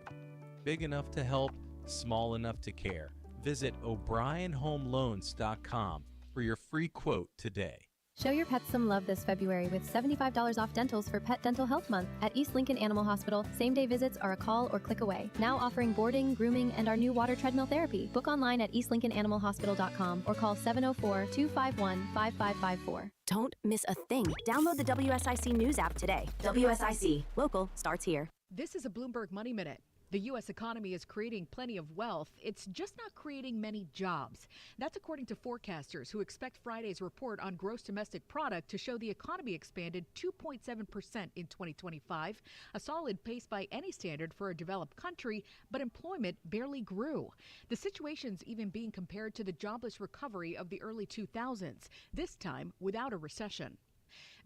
Big enough to help, small enough to care. Visit O'BrienHomeLoans.com for your free quote today.
Show your pets some love this February with $75 off dentals for Pet Dental Health Month at East Lincoln Animal Hospital. Same-day visits are a call or click away. Now offering boarding, grooming, and our new water treadmill therapy. Book online at eastlincolnanimalhospital.com or call 704-251-5554.
Don't miss a thing. Download the WSIC News app today. WSIC. Local starts here.
This is a Bloomberg Money Minute. The U.S. economy is creating plenty of wealth. It's just not creating many jobs. That's according to forecasters who expect Friday's report on gross domestic product to show the economy expanded 2.7% in 2025, a solid pace by any standard for a developed country, but employment barely grew. The situation's even being compared to the jobless recovery of the early 2000s, this time without a recession.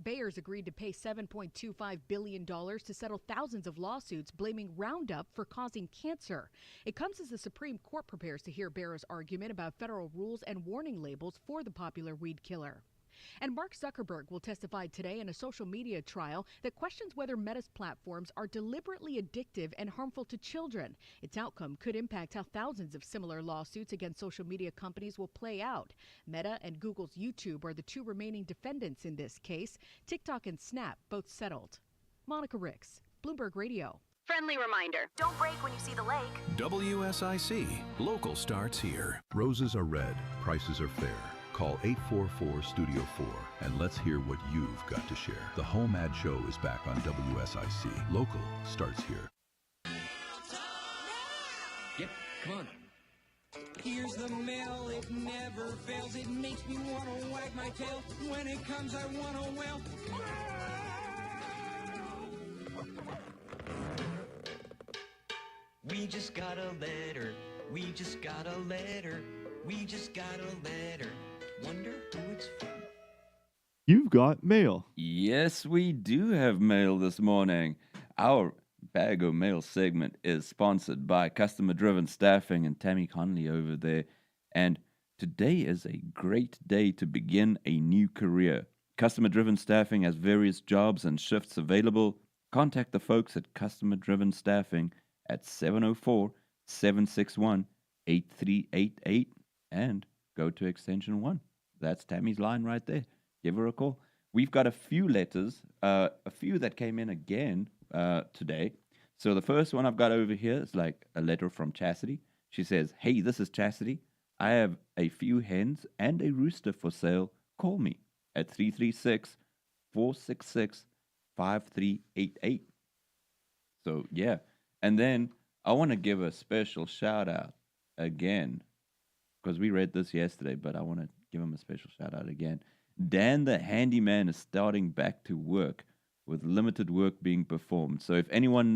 Bayers agreed to pay $7.25 billion to settle thousands of lawsuits blaming Roundup for causing cancer. It comes as the Supreme Court prepares to hear Bayers' argument about federal rules and warning labels for the popular weed killer. And Mark Zuckerberg will testify today in a social media trial that questions whether Meta's platforms are deliberately addictive and harmful to children. Its outcome could impact how thousands of similar lawsuits against social media companies will play out. Meta and Google's YouTube are the two remaining defendants in this case. TikTok and Snap both settled. Monica Ricks, Bloomberg Radio.
Friendly reminder, don't brake when you see the lake.
WSIC. Local starts here. Roses are red. Prices are fair. Call 844-STUDIO-4 and let's hear what you've got to share. The HomeAd Show is back on WSIC. Local starts here.
Yep, come on. Here's the mail, it never fails. It makes me want to wag my tail. When it comes, I want to wail. We just got a letter. We just got a letter. We just got a letter. Wonder who it's from.
You've got mail.
Yes, we do have mail this morning. Our Bag of Mail segment is sponsored by Customer Driven Staffing and Tammy Conley over there. And today is a great day to begin a new career. Customer Driven Staffing has various jobs and shifts available. Contact the folks at Customer Driven Staffing at 704-761-8388 and go to extension 1. That's Tammy's line right there. Give her a call. We've got a few letters, a few that came in again today. So the first one I've got over here is like a letter from Chastity. She says, "Hey, this is Chastity. I have a few hens and a rooster for sale. Call me at 336-466-5388. So, yeah. And then I want to give a special shout out again, because we read this yesterday, but I want to give him a special shout out again. Dan the handyman is starting back to work with limited work being performed. So if anyone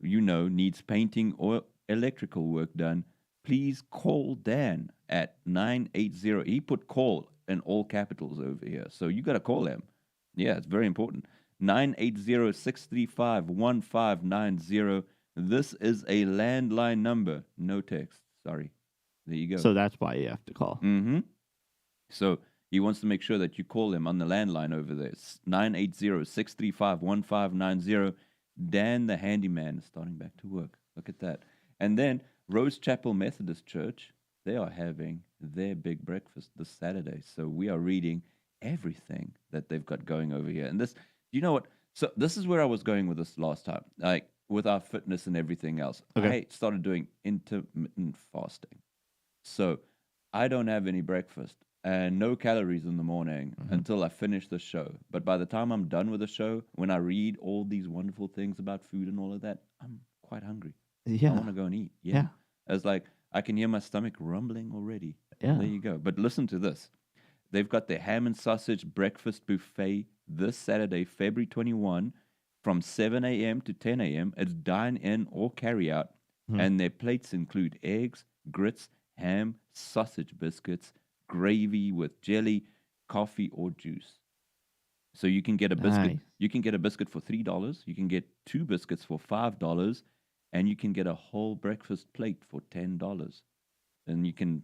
needs painting or electrical work done, please call Dan at 980. He put call in all capitals over here. So you got to call him. Yeah, it's very important. 980-635-1590. This is a landline number. No text. Sorry. There you go.
So that's why you have to call.
Mm-hmm. So he wants to make sure that you call him on the landline over there. It's 980-635-1590. Dan the handyman is starting back to work. Look at that. And then Rose Chapel Methodist Church, they are having their big breakfast this Saturday. So we are reading everything that they've got going over here. And this, you know what? So this is where I was going with this last time, like with our fitness and everything else. Okay. I started doing intermittent fasting. So I don't have any breakfast and no calories in the morning until I finish the show. But by the time I'm done with the show, when I read all these wonderful things about food and all of that, I'm quite hungry.
Yeah.
I want to go and eat. Yeah. It's like I can hear my stomach rumbling already.
Yeah.
There you go. But listen to this. They've got their ham and sausage breakfast buffet this Saturday, February 21, from 7 a.m. to 10 a.m. It's dine-in or carry-out, and their plates include eggs, grits, ham, sausage biscuits, gravy with jelly, coffee, or juice. So you can get a biscuit.
Nice.
You can get a biscuit for $3. You can get 2 biscuits for $5, and you can get a whole breakfast plate for $10. And you can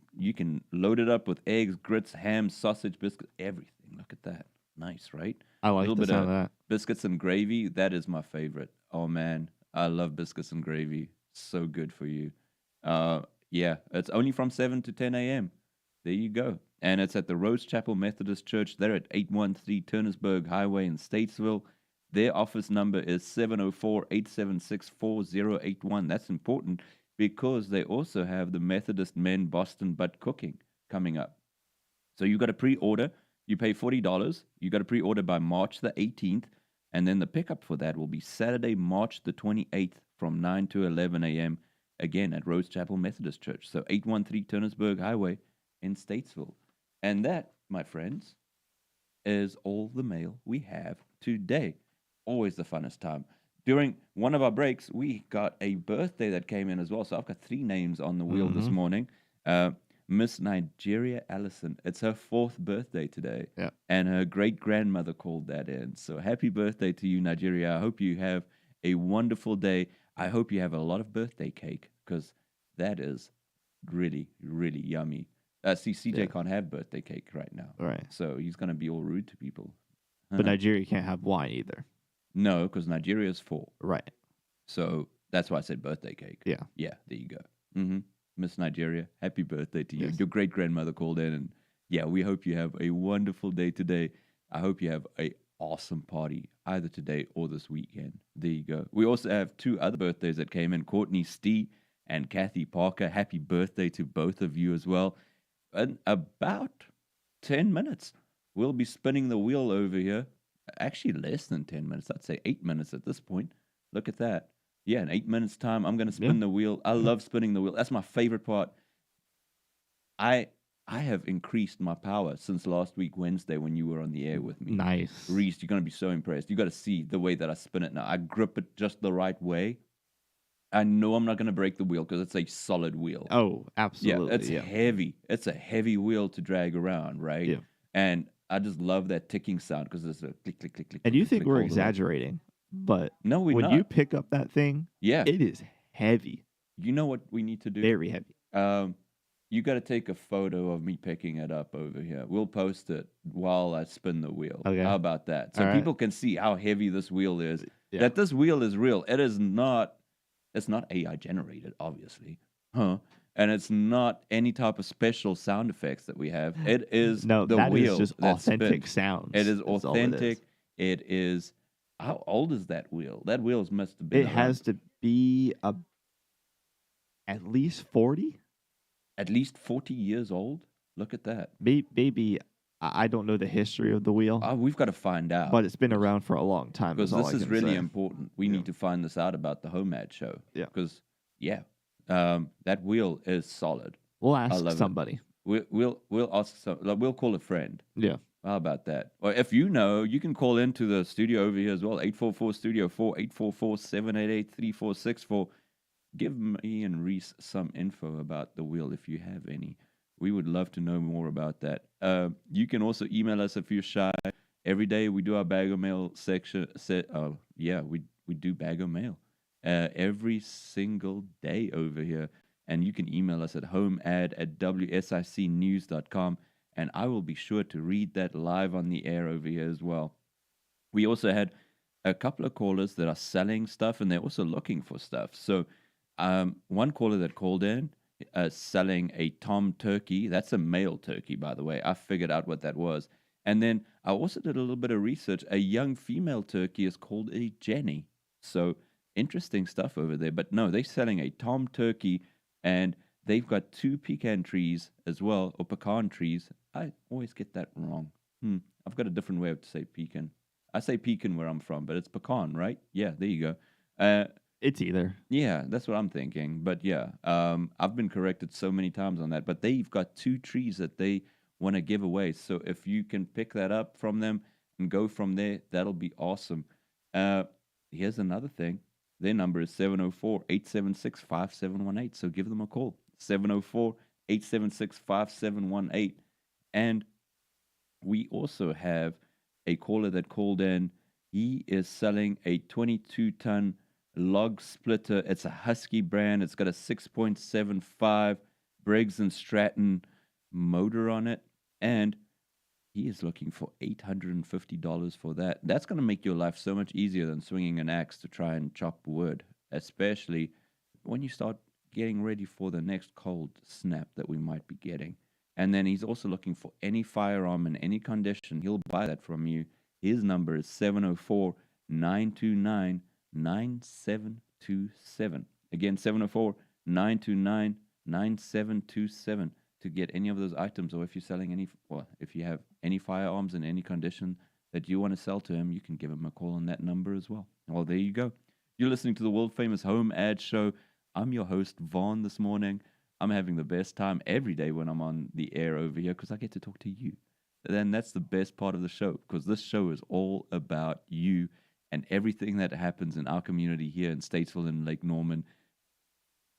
load it up with eggs, grits, ham, sausage, biscuits, everything. Look at that. Nice, right?
I like
a little
the
bit
sound
of
of that.
biscuits and gravy. That is my favorite. Oh man, I love biscuits and gravy. So good for you. Yeah, it's only from 7 to 10 a.m. There you go. And it's at the Rose Chapel Methodist Church. They're at 813 Turnersburg Highway in Statesville. Their office number is 704-876-4081. That's important because they also have the Methodist Men Boston Butt Cooking coming up. So you got to pre-order. You pay $40. You got to pre-order by March the 18th. And then the pickup for that will be Saturday, March the 28th from 9 to 11 a.m. Again at Rose Chapel Methodist Church. So 813 Turnersburg Highway in Statesville. And that, my friends, is all the mail we have today. Always the funnest time. During one of our breaks, we got a birthday that came in as well. So I've got 3 names on the wheel this morning. Miss Nigeria Allison. It's her 4th birthday today.
Yeah.
And her great-grandmother called that in. So happy birthday to you, Nigeria. I hope you have a wonderful day. I hope you have a lot of birthday cake because that is really, really yummy. See, CJ can't have birthday cake right now.
Right.
So he's going to be all rude to people.
But Nigeria can't have wine either.
No, because Nigeria is full.
Right.
So that's why I said birthday cake.
Yeah.
Yeah, there you go. Miss Nigeria, happy birthday to you. Yes. Your great-grandmother called in. And yeah, we hope you have a wonderful day today. I hope you have a awesome party either today or this weekend. There you go. We also have 2 other birthdays that came in. Courtney Stee and Kathy Parker. Happy birthday to both of you as well. In about 10 minutes, we'll be spinning the wheel over here. Actually, less than 10 minutes. I'd say 8 minutes at this point. Look at that. Yeah, in 8 minutes' time, I'm going to spin the wheel. I love spinning the wheel. That's my favorite part. I have increased my power since last week, Wednesday, when you were on the air with me.
Nice.
Reese, you're going to be so impressed. You got to see the way that I spin it now. I grip it just the right way. I know I'm not going to break the wheel because it's a solid wheel.
Oh, absolutely.
Yeah, it's heavy. It's a heavy wheel to drag around, right?
Yeah.
And I just love that ticking sound because it's a click, click, click, click.
And you
click,
think
click
we're
all the way.
exaggerating, but
No, we're
when
not.
you pick up that thing,
Yeah.
it is heavy.
You know what we need to do?
Very heavy.
You got to take a photo of me picking it up over here. We'll post it while I spin the wheel.
Okay.
How about that? So
All right.
people can see how heavy this wheel is.
Yeah.
That this wheel is real. It is not. It's not AI generated, obviously, and it's not any type of special sound effects that we have. It is
No,
the
that is
wheel
just
that
authentic
spins.
sounds.
It is
That's all it is.
authentic. It is. How old is that wheel? That wheel must have been.
It has to be at least 40.
At least 40 years old. Look at that.
Maybe I don't know the history of the wheel.
We've got to find out.
But it's been around for a long time.
Because
all
this
I
is
can
really
say.
important. We need to find this out about the HomeAd Show.
Yeah.
Because that wheel is solid.
We'll
I
ask
love it.
somebody.
We'll ask we'll call a friend.
Yeah.
How about that? Or if you know, you can call into the studio over here as well. 844-STUDIO-4, 844-788-3464. Give me and Reese some info about the wheel if you have any. We would love to know more about that. You can also email us if you're shy. Every day we do our bag of mail section. We do bag of mail every single day over here. And you can email us at homead@wsicnews.com. And I will be sure to read that live on the air over here as well. We also had a couple of callers that are selling stuff, and they're also looking for stuff. So one caller that called in selling a tom turkey. That's a male turkey, by the way. I figured out what that was. And then I also did a little bit of research. A young female turkey is called a Jenny. So interesting stuff over there. But no, they're selling a tom turkey, and they've got 2 pecan trees as well, or pecan trees. I always get that wrong. I've got a different way of to say pecan. I say pecan where I'm from, but it's pecan, right? Yeah, there you go.
It's either.
Yeah, that's what I'm thinking. But yeah, I've been corrected so many times on that. But they've got 2 trees that they want to give away. So if you can pick that up from them and go from there, that'll be awesome. Here's another thing. Their number is 704-876-5718. So give them a call. 704-876-5718. And we also have a caller that called in. He is selling a 22-ton log splitter. It's a Husky brand. It's got a 6.75 Briggs & Stratton motor on it. And he is looking for $850 for that. That's going to make your life so much easier than swinging an axe to try and chop wood, especially when you start getting ready for the next cold snap that we might be getting. And then he's also looking for any firearm in any condition. He'll buy that from you. His number is 704-929-9727. Again, 704-929-9727 to get any of those items. Or if you're selling if you have any firearms in any condition that you want to sell to him, you can give him a call on that number as well. Well, there you go. You're listening to the World Famous HomeAd Show. I'm your host, Vaughn, this morning. I'm having the best time every day when I'm on the air over here because I get to talk to you. And that's the best part of the show, because this show is all about you and everything that happens in our community here in Statesville and Lake Norman.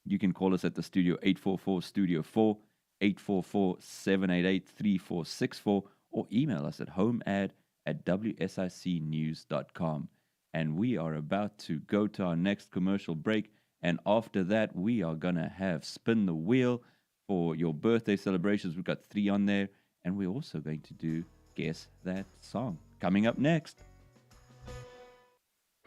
You can call us at the studio, 844-STUDIO-4, 844-788-3464, or email us at homead@wsicnews.com. And we are about to go to our next commercial break. And after that, we are going to have Spin the Wheel for your birthday celebrations. We've got 3 on there. And we're also going to do Guess That Song. Coming up next.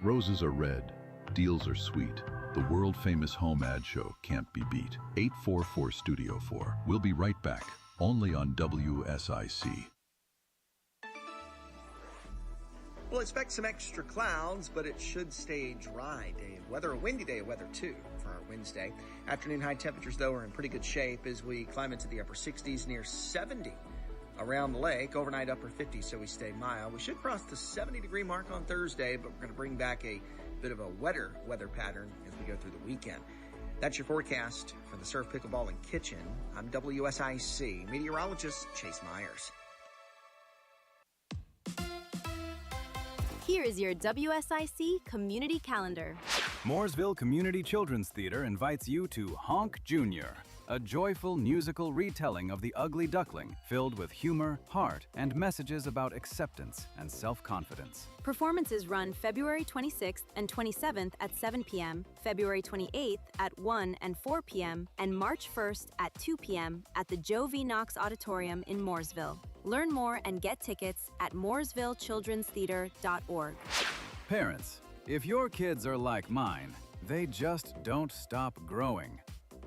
Roses are red. Deals are sweet. The world famous HomeAd Show can't be beat. 844-STUDIO-4. We'll be right back. Only on WSIC.
We'll expect some extra clouds, but it should stay dry day of weather. A windy day of weather, too, for our Wednesday. Afternoon high temperatures, though, are in pretty good shape as we climb into the upper 60s, near 70 around the lake. Overnight upper 50s, so we stay mild. We should cross the 70-degree mark on Thursday, but we're going to bring back a bit of a wetter weather pattern as we go through the weekend. That's your forecast for the Surf, Pickleball, and Kitchen. I'm WSIC meteorologist Chase Myers.
Here is your WSIC community calendar.
Mooresville Community Children's Theater invites you to Honk Jr., a joyful musical retelling of The Ugly Duckling, filled with humor, heart, and messages about acceptance and self-confidence.
Performances run February 26th and 27th at 7 p.m., February 28th at 1 and 4 p.m., and March 1st at 2 p.m. at the Joe V. Knox Auditorium in Mooresville. Learn more and get tickets at mooresvillechildrenstheater.org.
Parents, if your kids are like mine, they just don't stop growing.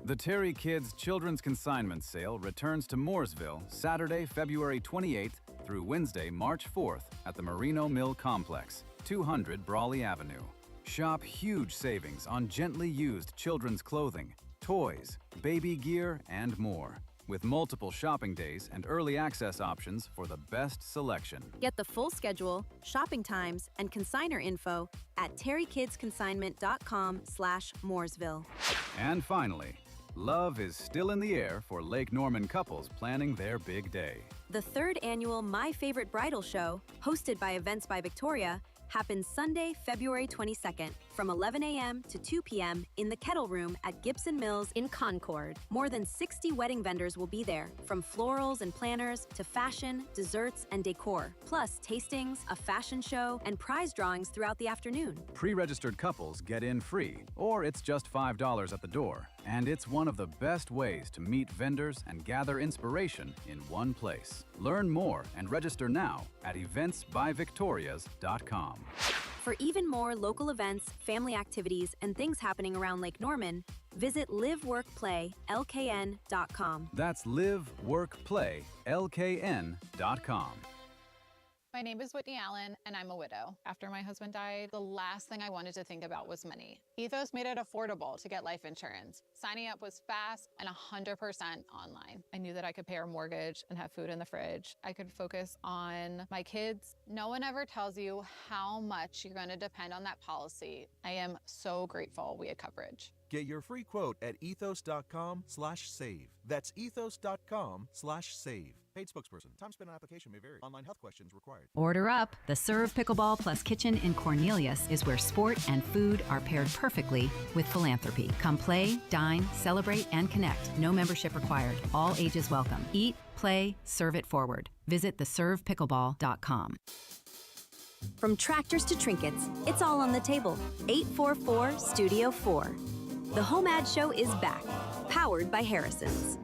The Terry Kids Children's Consignment Sale returns to Mooresville Saturday, February 28th through Wednesday, March 4th at the Merino Mill Complex, 200 Brawley Avenue. Shop huge savings on gently used children's clothing, toys, baby gear, and more, with multiple shopping days and early access options for the best selection.
Get the full schedule, shopping times, and consignor info at terrykidsconsignment.com/Mooresville.
And finally, love is still in the air for Lake Norman couples planning their big day.
The third annual My Favorite Bridal Show, hosted by Events by Victoria, happens Sunday, February 22nd from 11 a.m. to 2 p.m. in the Kettle Room at Gibson Mills in Concord. More than 60 wedding vendors will be there, from florals and planners to fashion, desserts, and decor, plus tastings, a fashion show, and prize drawings throughout the afternoon.
Pre-registered couples get in free, or it's just $5 at the door. And it's one of the best ways to meet vendors and gather inspiration in one place. Learn more and register now at eventsbyvictorias.com.
For even more local events, family activities, and things happening around Lake Norman, visit liveworkplaylkn.com.
That's liveworkplaylkn.com.
My name is Whitney Allen, and I'm a widow. After my husband died, the last thing I wanted to think about was money. Ethos made it affordable to get life insurance. Signing up was fast and 100% online. I knew that I could pay our mortgage and have food in the fridge. I could focus on my kids. No one ever tells you how much you're going to depend on that policy. I am so grateful we had coverage.
Get your free quote at ethos.com/save. That's ethos.com/save. Paid spokesperson. Time spent on application may vary. Online health questions required.
Order up. The Serve Pickleball Plus Kitchen in Cornelius is where sport and food are paired perfectly with philanthropy. Come play, dine, celebrate, and connect. No membership required. All ages welcome. Eat, play, serve it forward. Visit theservepickleball.com.
From tractors to trinkets, it's all on the table. 844 Studio 4. The HomeAd Show is back, powered by Harrison's.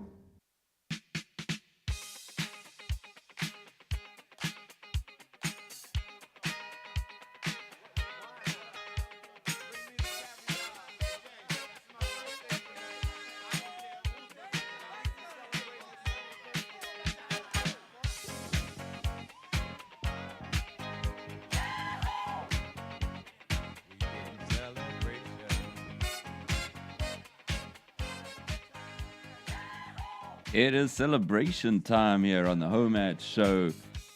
It is celebration time here on the HomeAd Show.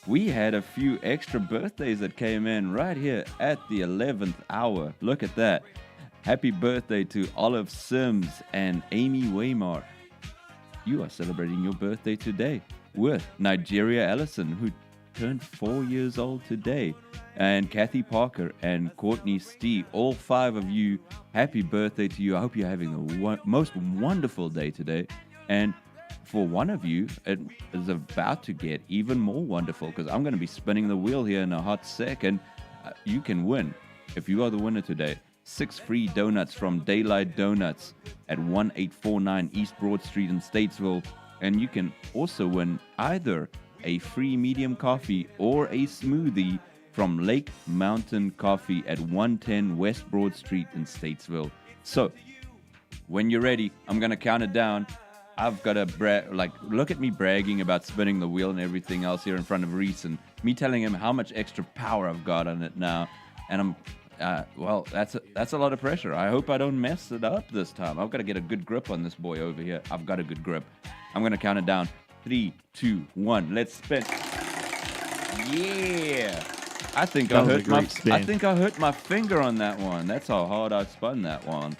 We had a few extra birthdays that came in right here at the 11th hour. Look at that. Happy birthday to Olive Sims and Amy Waymar. You are celebrating your birthday today with Nigeria Ellison, who turned 4 years old today, and Kathy Parker and Courtney Stee. All five of you, happy birthday to you. I hope you're having the most wonderful day today. And for one of you, it is about to get even more wonderful because I'm going to be spinning the wheel here in a hot second. You can win, if you are the winner today, 6 free donuts from Daylight Donuts at 1849 East Broad Street in Statesville. And you can also win either a free medium coffee or a smoothie from Lake Mountain Coffee at 110 West Broad Street in Statesville. So, when you're ready, I'm going to count it down. I've got to look at me bragging about spinning the wheel and everything else here in front of Reese, and me telling him how much extra power I've got on it now. And that's a lot of pressure. I hope I don't mess it up this time. I've got to get a good grip on this boy over here. I've got a good grip. I'm going to count it down. 3, 2, 1. Let's spin. Yeah. I think I hurt my finger on that one. That's how hard I spun that one.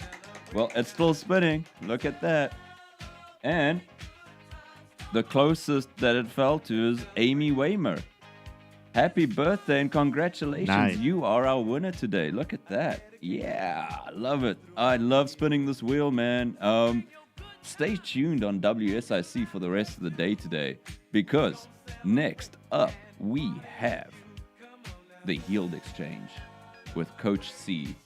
Well, it's still spinning. Look at that. And the closest that it fell to is Amy Waymer. Happy birthday and congratulations. Nice. You are our winner today. Look at that. Yeah, I love it. I love spinning this wheel, man. stay tuned on WSIC for the rest of the day today, because next up we have the Healed Exchange with Coach C.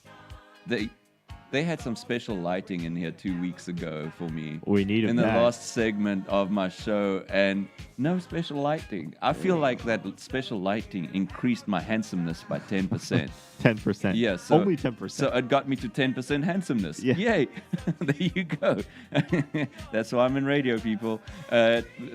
They had some special lighting in here 2 weeks ago for me.
We need
in the last segment of my show, and no special lighting. I feel like that special lighting increased my handsomeness by 10%.
10%.
Yeah, so,
only 10%.
So it got me to 10% handsomeness.
Yeah.
Yay! There you go. That's why I'm in radio, people.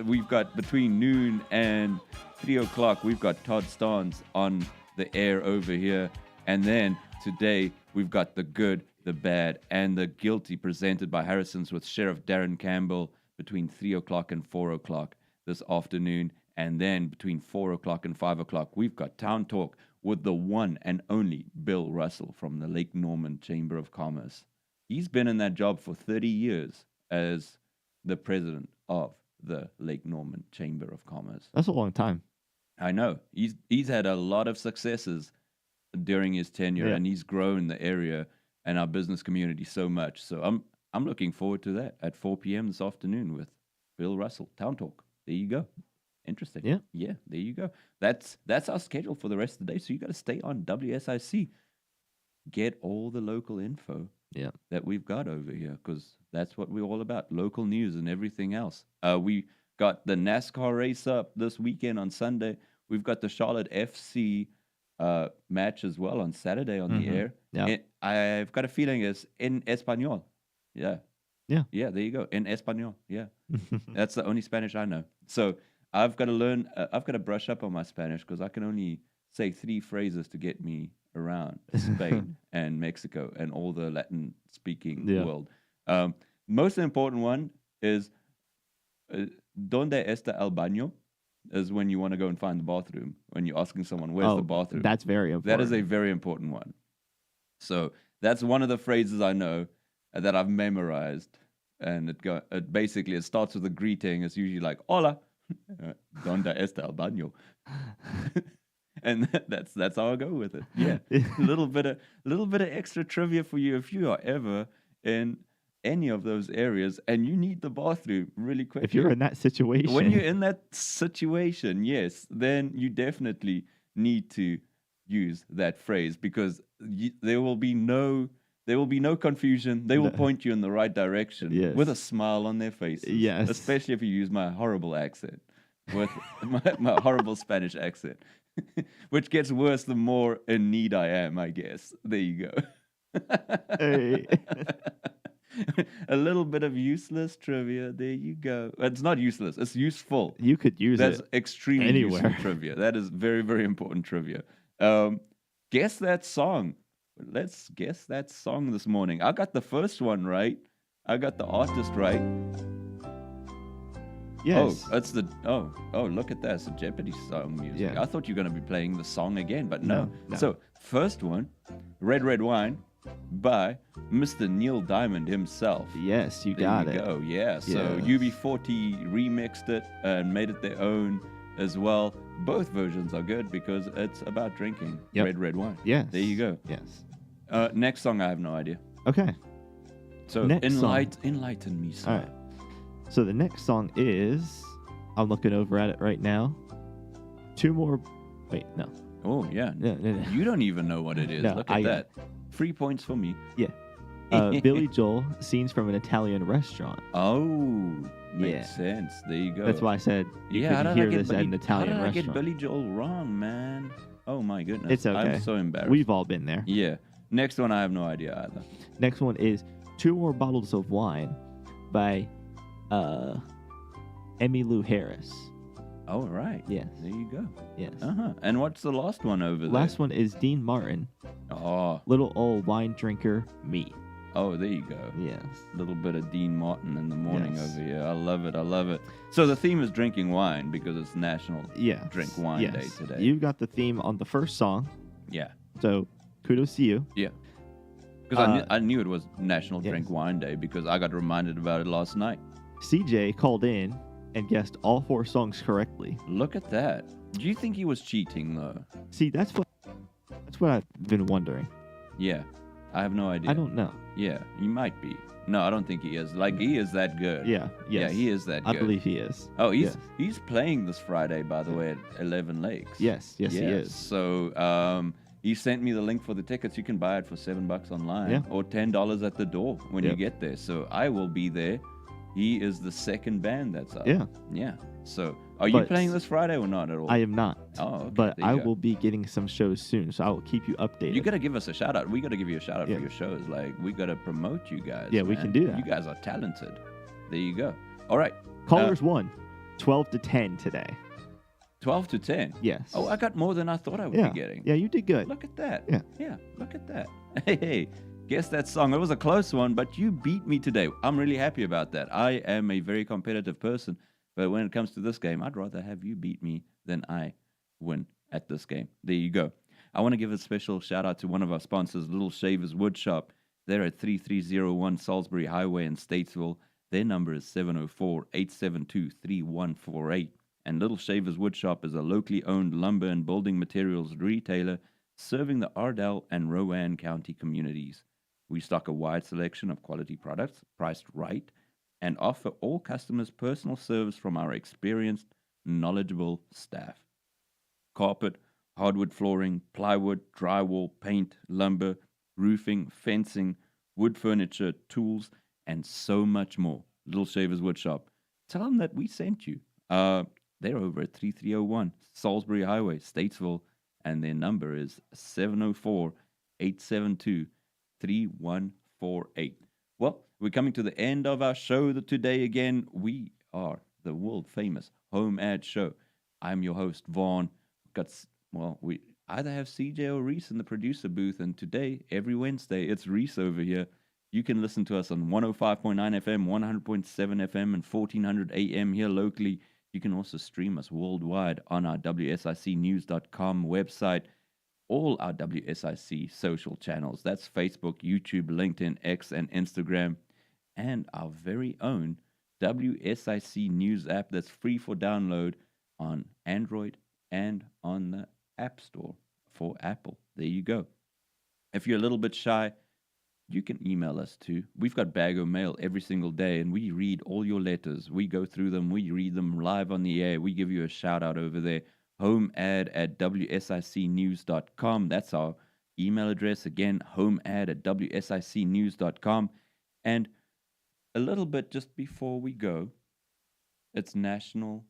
We've got between noon and 3 o'clock. We've got Todd Starnes on the air over here, and then today we've got the good, the bad, and the guilty presented by Harrison's with Sheriff Darren Campbell between 3 o'clock and 4 o'clock this afternoon. And then between 4 o'clock and 5 o'clock, we've got Town Talk with the one and only Bill Russell from the Lake Norman Chamber of Commerce. He's been in that job for 30 years as the president of the Lake Norman Chamber of Commerce.
That's a long time.
I know. He's had a lot of successes during his tenure, and he's grown the area and our business community so much. So I'm looking forward to that at 4 p.m. this afternoon with Bill Russell, Town Talk. There you go. Interesting. Yeah, there you go. That's our schedule for the rest of the day. So you got to stay on WSIC. Get all the local info that we've got over here, because that's what we're all about, local news and everything else. We got the NASCAR race up this weekend on Sunday. We've got the Charlotte FC match as well on Saturday on the air. I've got a feeling it's in Espanol. Yeah, there you go. In Espanol. Yeah. That's the only Spanish I know. So I've got to learn, I've got to brush up on my Spanish, because I can only say 3 phrases to get me around Spain and Mexico and all the Latin speaking world. Most important one is ¿Dónde está el baño? Is when you want to go and find the bathroom. When you're asking someone, where's the bathroom?
That's very important.
That is a very important one. So that's one of the phrases I know that I've memorized. And it basically starts with a greeting. It's usually like, hola, ¿dónde está el baño? And that's how I go with it. Yeah. a little bit of extra trivia for you if you are ever in any of those areas and you need the bathroom really quick.
If you're in that situation.
When you're in that situation, yes, then you definitely need to use that phrase, because there will be no confusion. They will point you in the right direction with a smile on their faces.
Yes.
Especially if you use my horrible accent, with my horrible Spanish accent, which gets worse the more in need I am, I guess. There you go.
Hey.
A little bit of useless trivia. There you go. It's not useless. It's useful.
You could use
That's
it
extremely
anywhere.
useful trivia. That is very, very important trivia. Guess that song. Let's guess that song this morning. I got the first one right. I got the artist right.
Yes.
Oh, it's the look at that. It's a Jeopardy song music.
Yeah.
I thought you were going to be playing the song again, but no.
No.
So, first one, Red Red Wine by Mr. Neil Diamond himself.
Yes, you
There
got
you
it.
go. Yeah. So
Yes.
UB40 remixed it and made it their own as well. Both versions are good because it's about drinking red red wine.
Yes.
There you go.
Yes.
Next song, I have no idea.
Okay.
So
Next song.
enlighten me, sir.
All right. So the next song is, I'm looking over at it right now. 2 more. Wait, no.
Oh, yeah.
No.
You don't even know what it is.
No,
Look at that. 3 points for me.
Yeah. Billy Joel, Scenes from an Italian Restaurant.
Oh, makes sense. There you go.
That's why I said you
how
could
did
hear
I get
this at an Italian
How did I get
restaurant.
Billy Joel wrong, man? Oh, my goodness.
It's okay.
I'm so embarrassed.
We've all been there.
Yeah. Next one, I have no idea either.
Next one is 2 More Bottles of Wine by Emmylou Harris.
Oh, right.
Yes.
There you go.
Yes.
And what's the last one over there?
Last one is Dean Martin.
Oh.
Little Old Wine Drinker, Me.
Oh, there you go.
Yes.
A little bit of Dean Martin in the morning
Yes.
over here. I love it. I love it. So the theme is drinking wine because it's National Drink Wine Day today.
You got the theme on the first song.
Yeah.
So kudos to you.
Yeah. Because I knew it was National Drink Wine Day because I got reminded about it last night.
CJ called in and guessed all 4 songs correctly.
Look at that. Do you think he was cheating, though?
See, that's what I've been wondering.
Yeah. I have no idea.
I don't know.
Yeah, he might be. No, I don't think he is. Like, he is that good.
Yeah. Yes.
Yeah, he is that good.
I believe he is.
Oh, he's playing this Friday, by the way, at 11 Lakes.
Yes, he is.
So he sent me the link for the tickets. You can buy it for $7 online or $10 at the door when you get there. So I will be there. He is the second band that's up.
Yeah.
Yeah. So are you playing this Friday or not at all?
I am not.
Oh, okay.
But I will be getting some shows soon, so I will keep you updated.
You got to give us a shout out. We got to give you a shout out for your shows. Like, we got to promote you guys.
Yeah, we can do that.
You guys are talented. There you go. All right.
Callers won 12 to 10 today.
12 to 10?
Yes.
Oh, I got more than I thought I would be getting.
Yeah, you did good.
Look at that.
Yeah.
Yeah, look at that. Hey, guess that song. It was a close one, but you beat me today. I'm really happy about that. I am a very competitive person, but when it comes to this game, I'd rather have you beat me than I win at this game. There you go. I want to give a special shout out to one of our sponsors, Little Shavers Wood Shop. They're at 3301 Salisbury Highway in Statesville. Their number is 704-872-3148. And Little Shavers Wood Shop is a locally owned lumber and building materials retailer serving the Ardell and Rowan County communities. We stock a wide selection of quality products, priced right, and offer all customers personal service from our experienced, knowledgeable staff. Carpet, hardwood flooring, plywood, drywall, paint, lumber, roofing, fencing, wood furniture, tools, and so much more. Little Shavers Wood Shop. Tell them that we sent you. They're over at 3301 Salisbury Highway, Statesville, and their number is 704-872-3148. Well, we're coming to the end of our show today again. We are the world famous HomeAd Show. I'm your host, Vaughn. We either have CJ or Reese in the producer booth, and today, every Wednesday, it's Reese over here. You can listen to us on 105.9 FM, 100.7 FM, and 1400 AM here locally. You can also stream us worldwide on our WSICnews.com website, all our WSIC social channels. That's Facebook, YouTube, LinkedIn, X, and Instagram, and our very own WSIC News app that's free for download on Android and on the App Store for Apple. There you go. If you're a little bit shy, you can email us too. We've got bag of mail every single day, and we read all your letters. We go through them. We read them live on the air. We give you a shout out over there. HomeAd@WSICnews.com. That's our email address. Again, HomeAd@WSICnews.com. And a little bit just before we go, it's National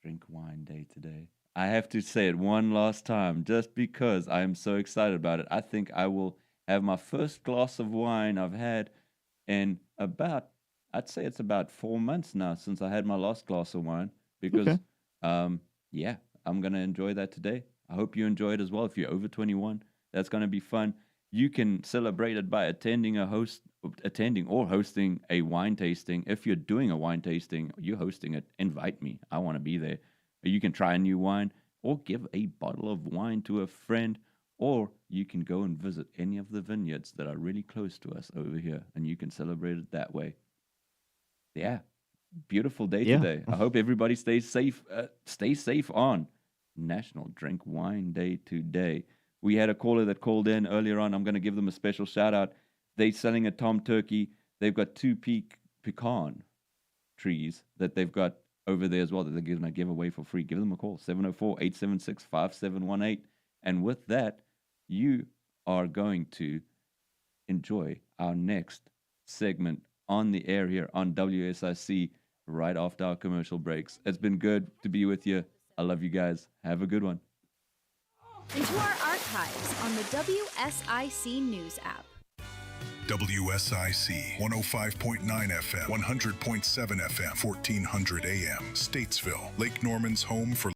Drink Wine Day today. I have to say it one last time just because I am so excited about it. I think I will have my first glass of wine I've had in I'd say it's about 4 months now since I had my last glass of wine because, I'm going to enjoy that today. I hope you enjoy it as well. If you're over 21, that's going to be fun. You can celebrate it by attending or hosting a wine tasting. If you're doing a wine tasting, you're hosting it, invite me. I want to be there. You can try a new wine or give a bottle of wine to a friend, or you can go and visit any of the vineyards that are really close to us over here, and you can celebrate it that way. Yeah, beautiful day today. I hope everybody stays safe. Stay safe on National Drink Wine Day today. We had a caller that called in earlier on. I'm going to give them a special shout out. They're selling a Tom Turkey. They've got 2 pecan trees that they've got over there as well that they're going to give away for free. Give them a call, 704-876-5718. And with that, you are going to enjoy our next segment on the air here on WSIC right after our commercial breaks. It's been good to be with you. I love you guys. Have a good one.
Into our archives on the WSIC News app.
WSIC 105.9 FM, 100.7 FM, 1400 AM, Statesville, Lake Norman's home for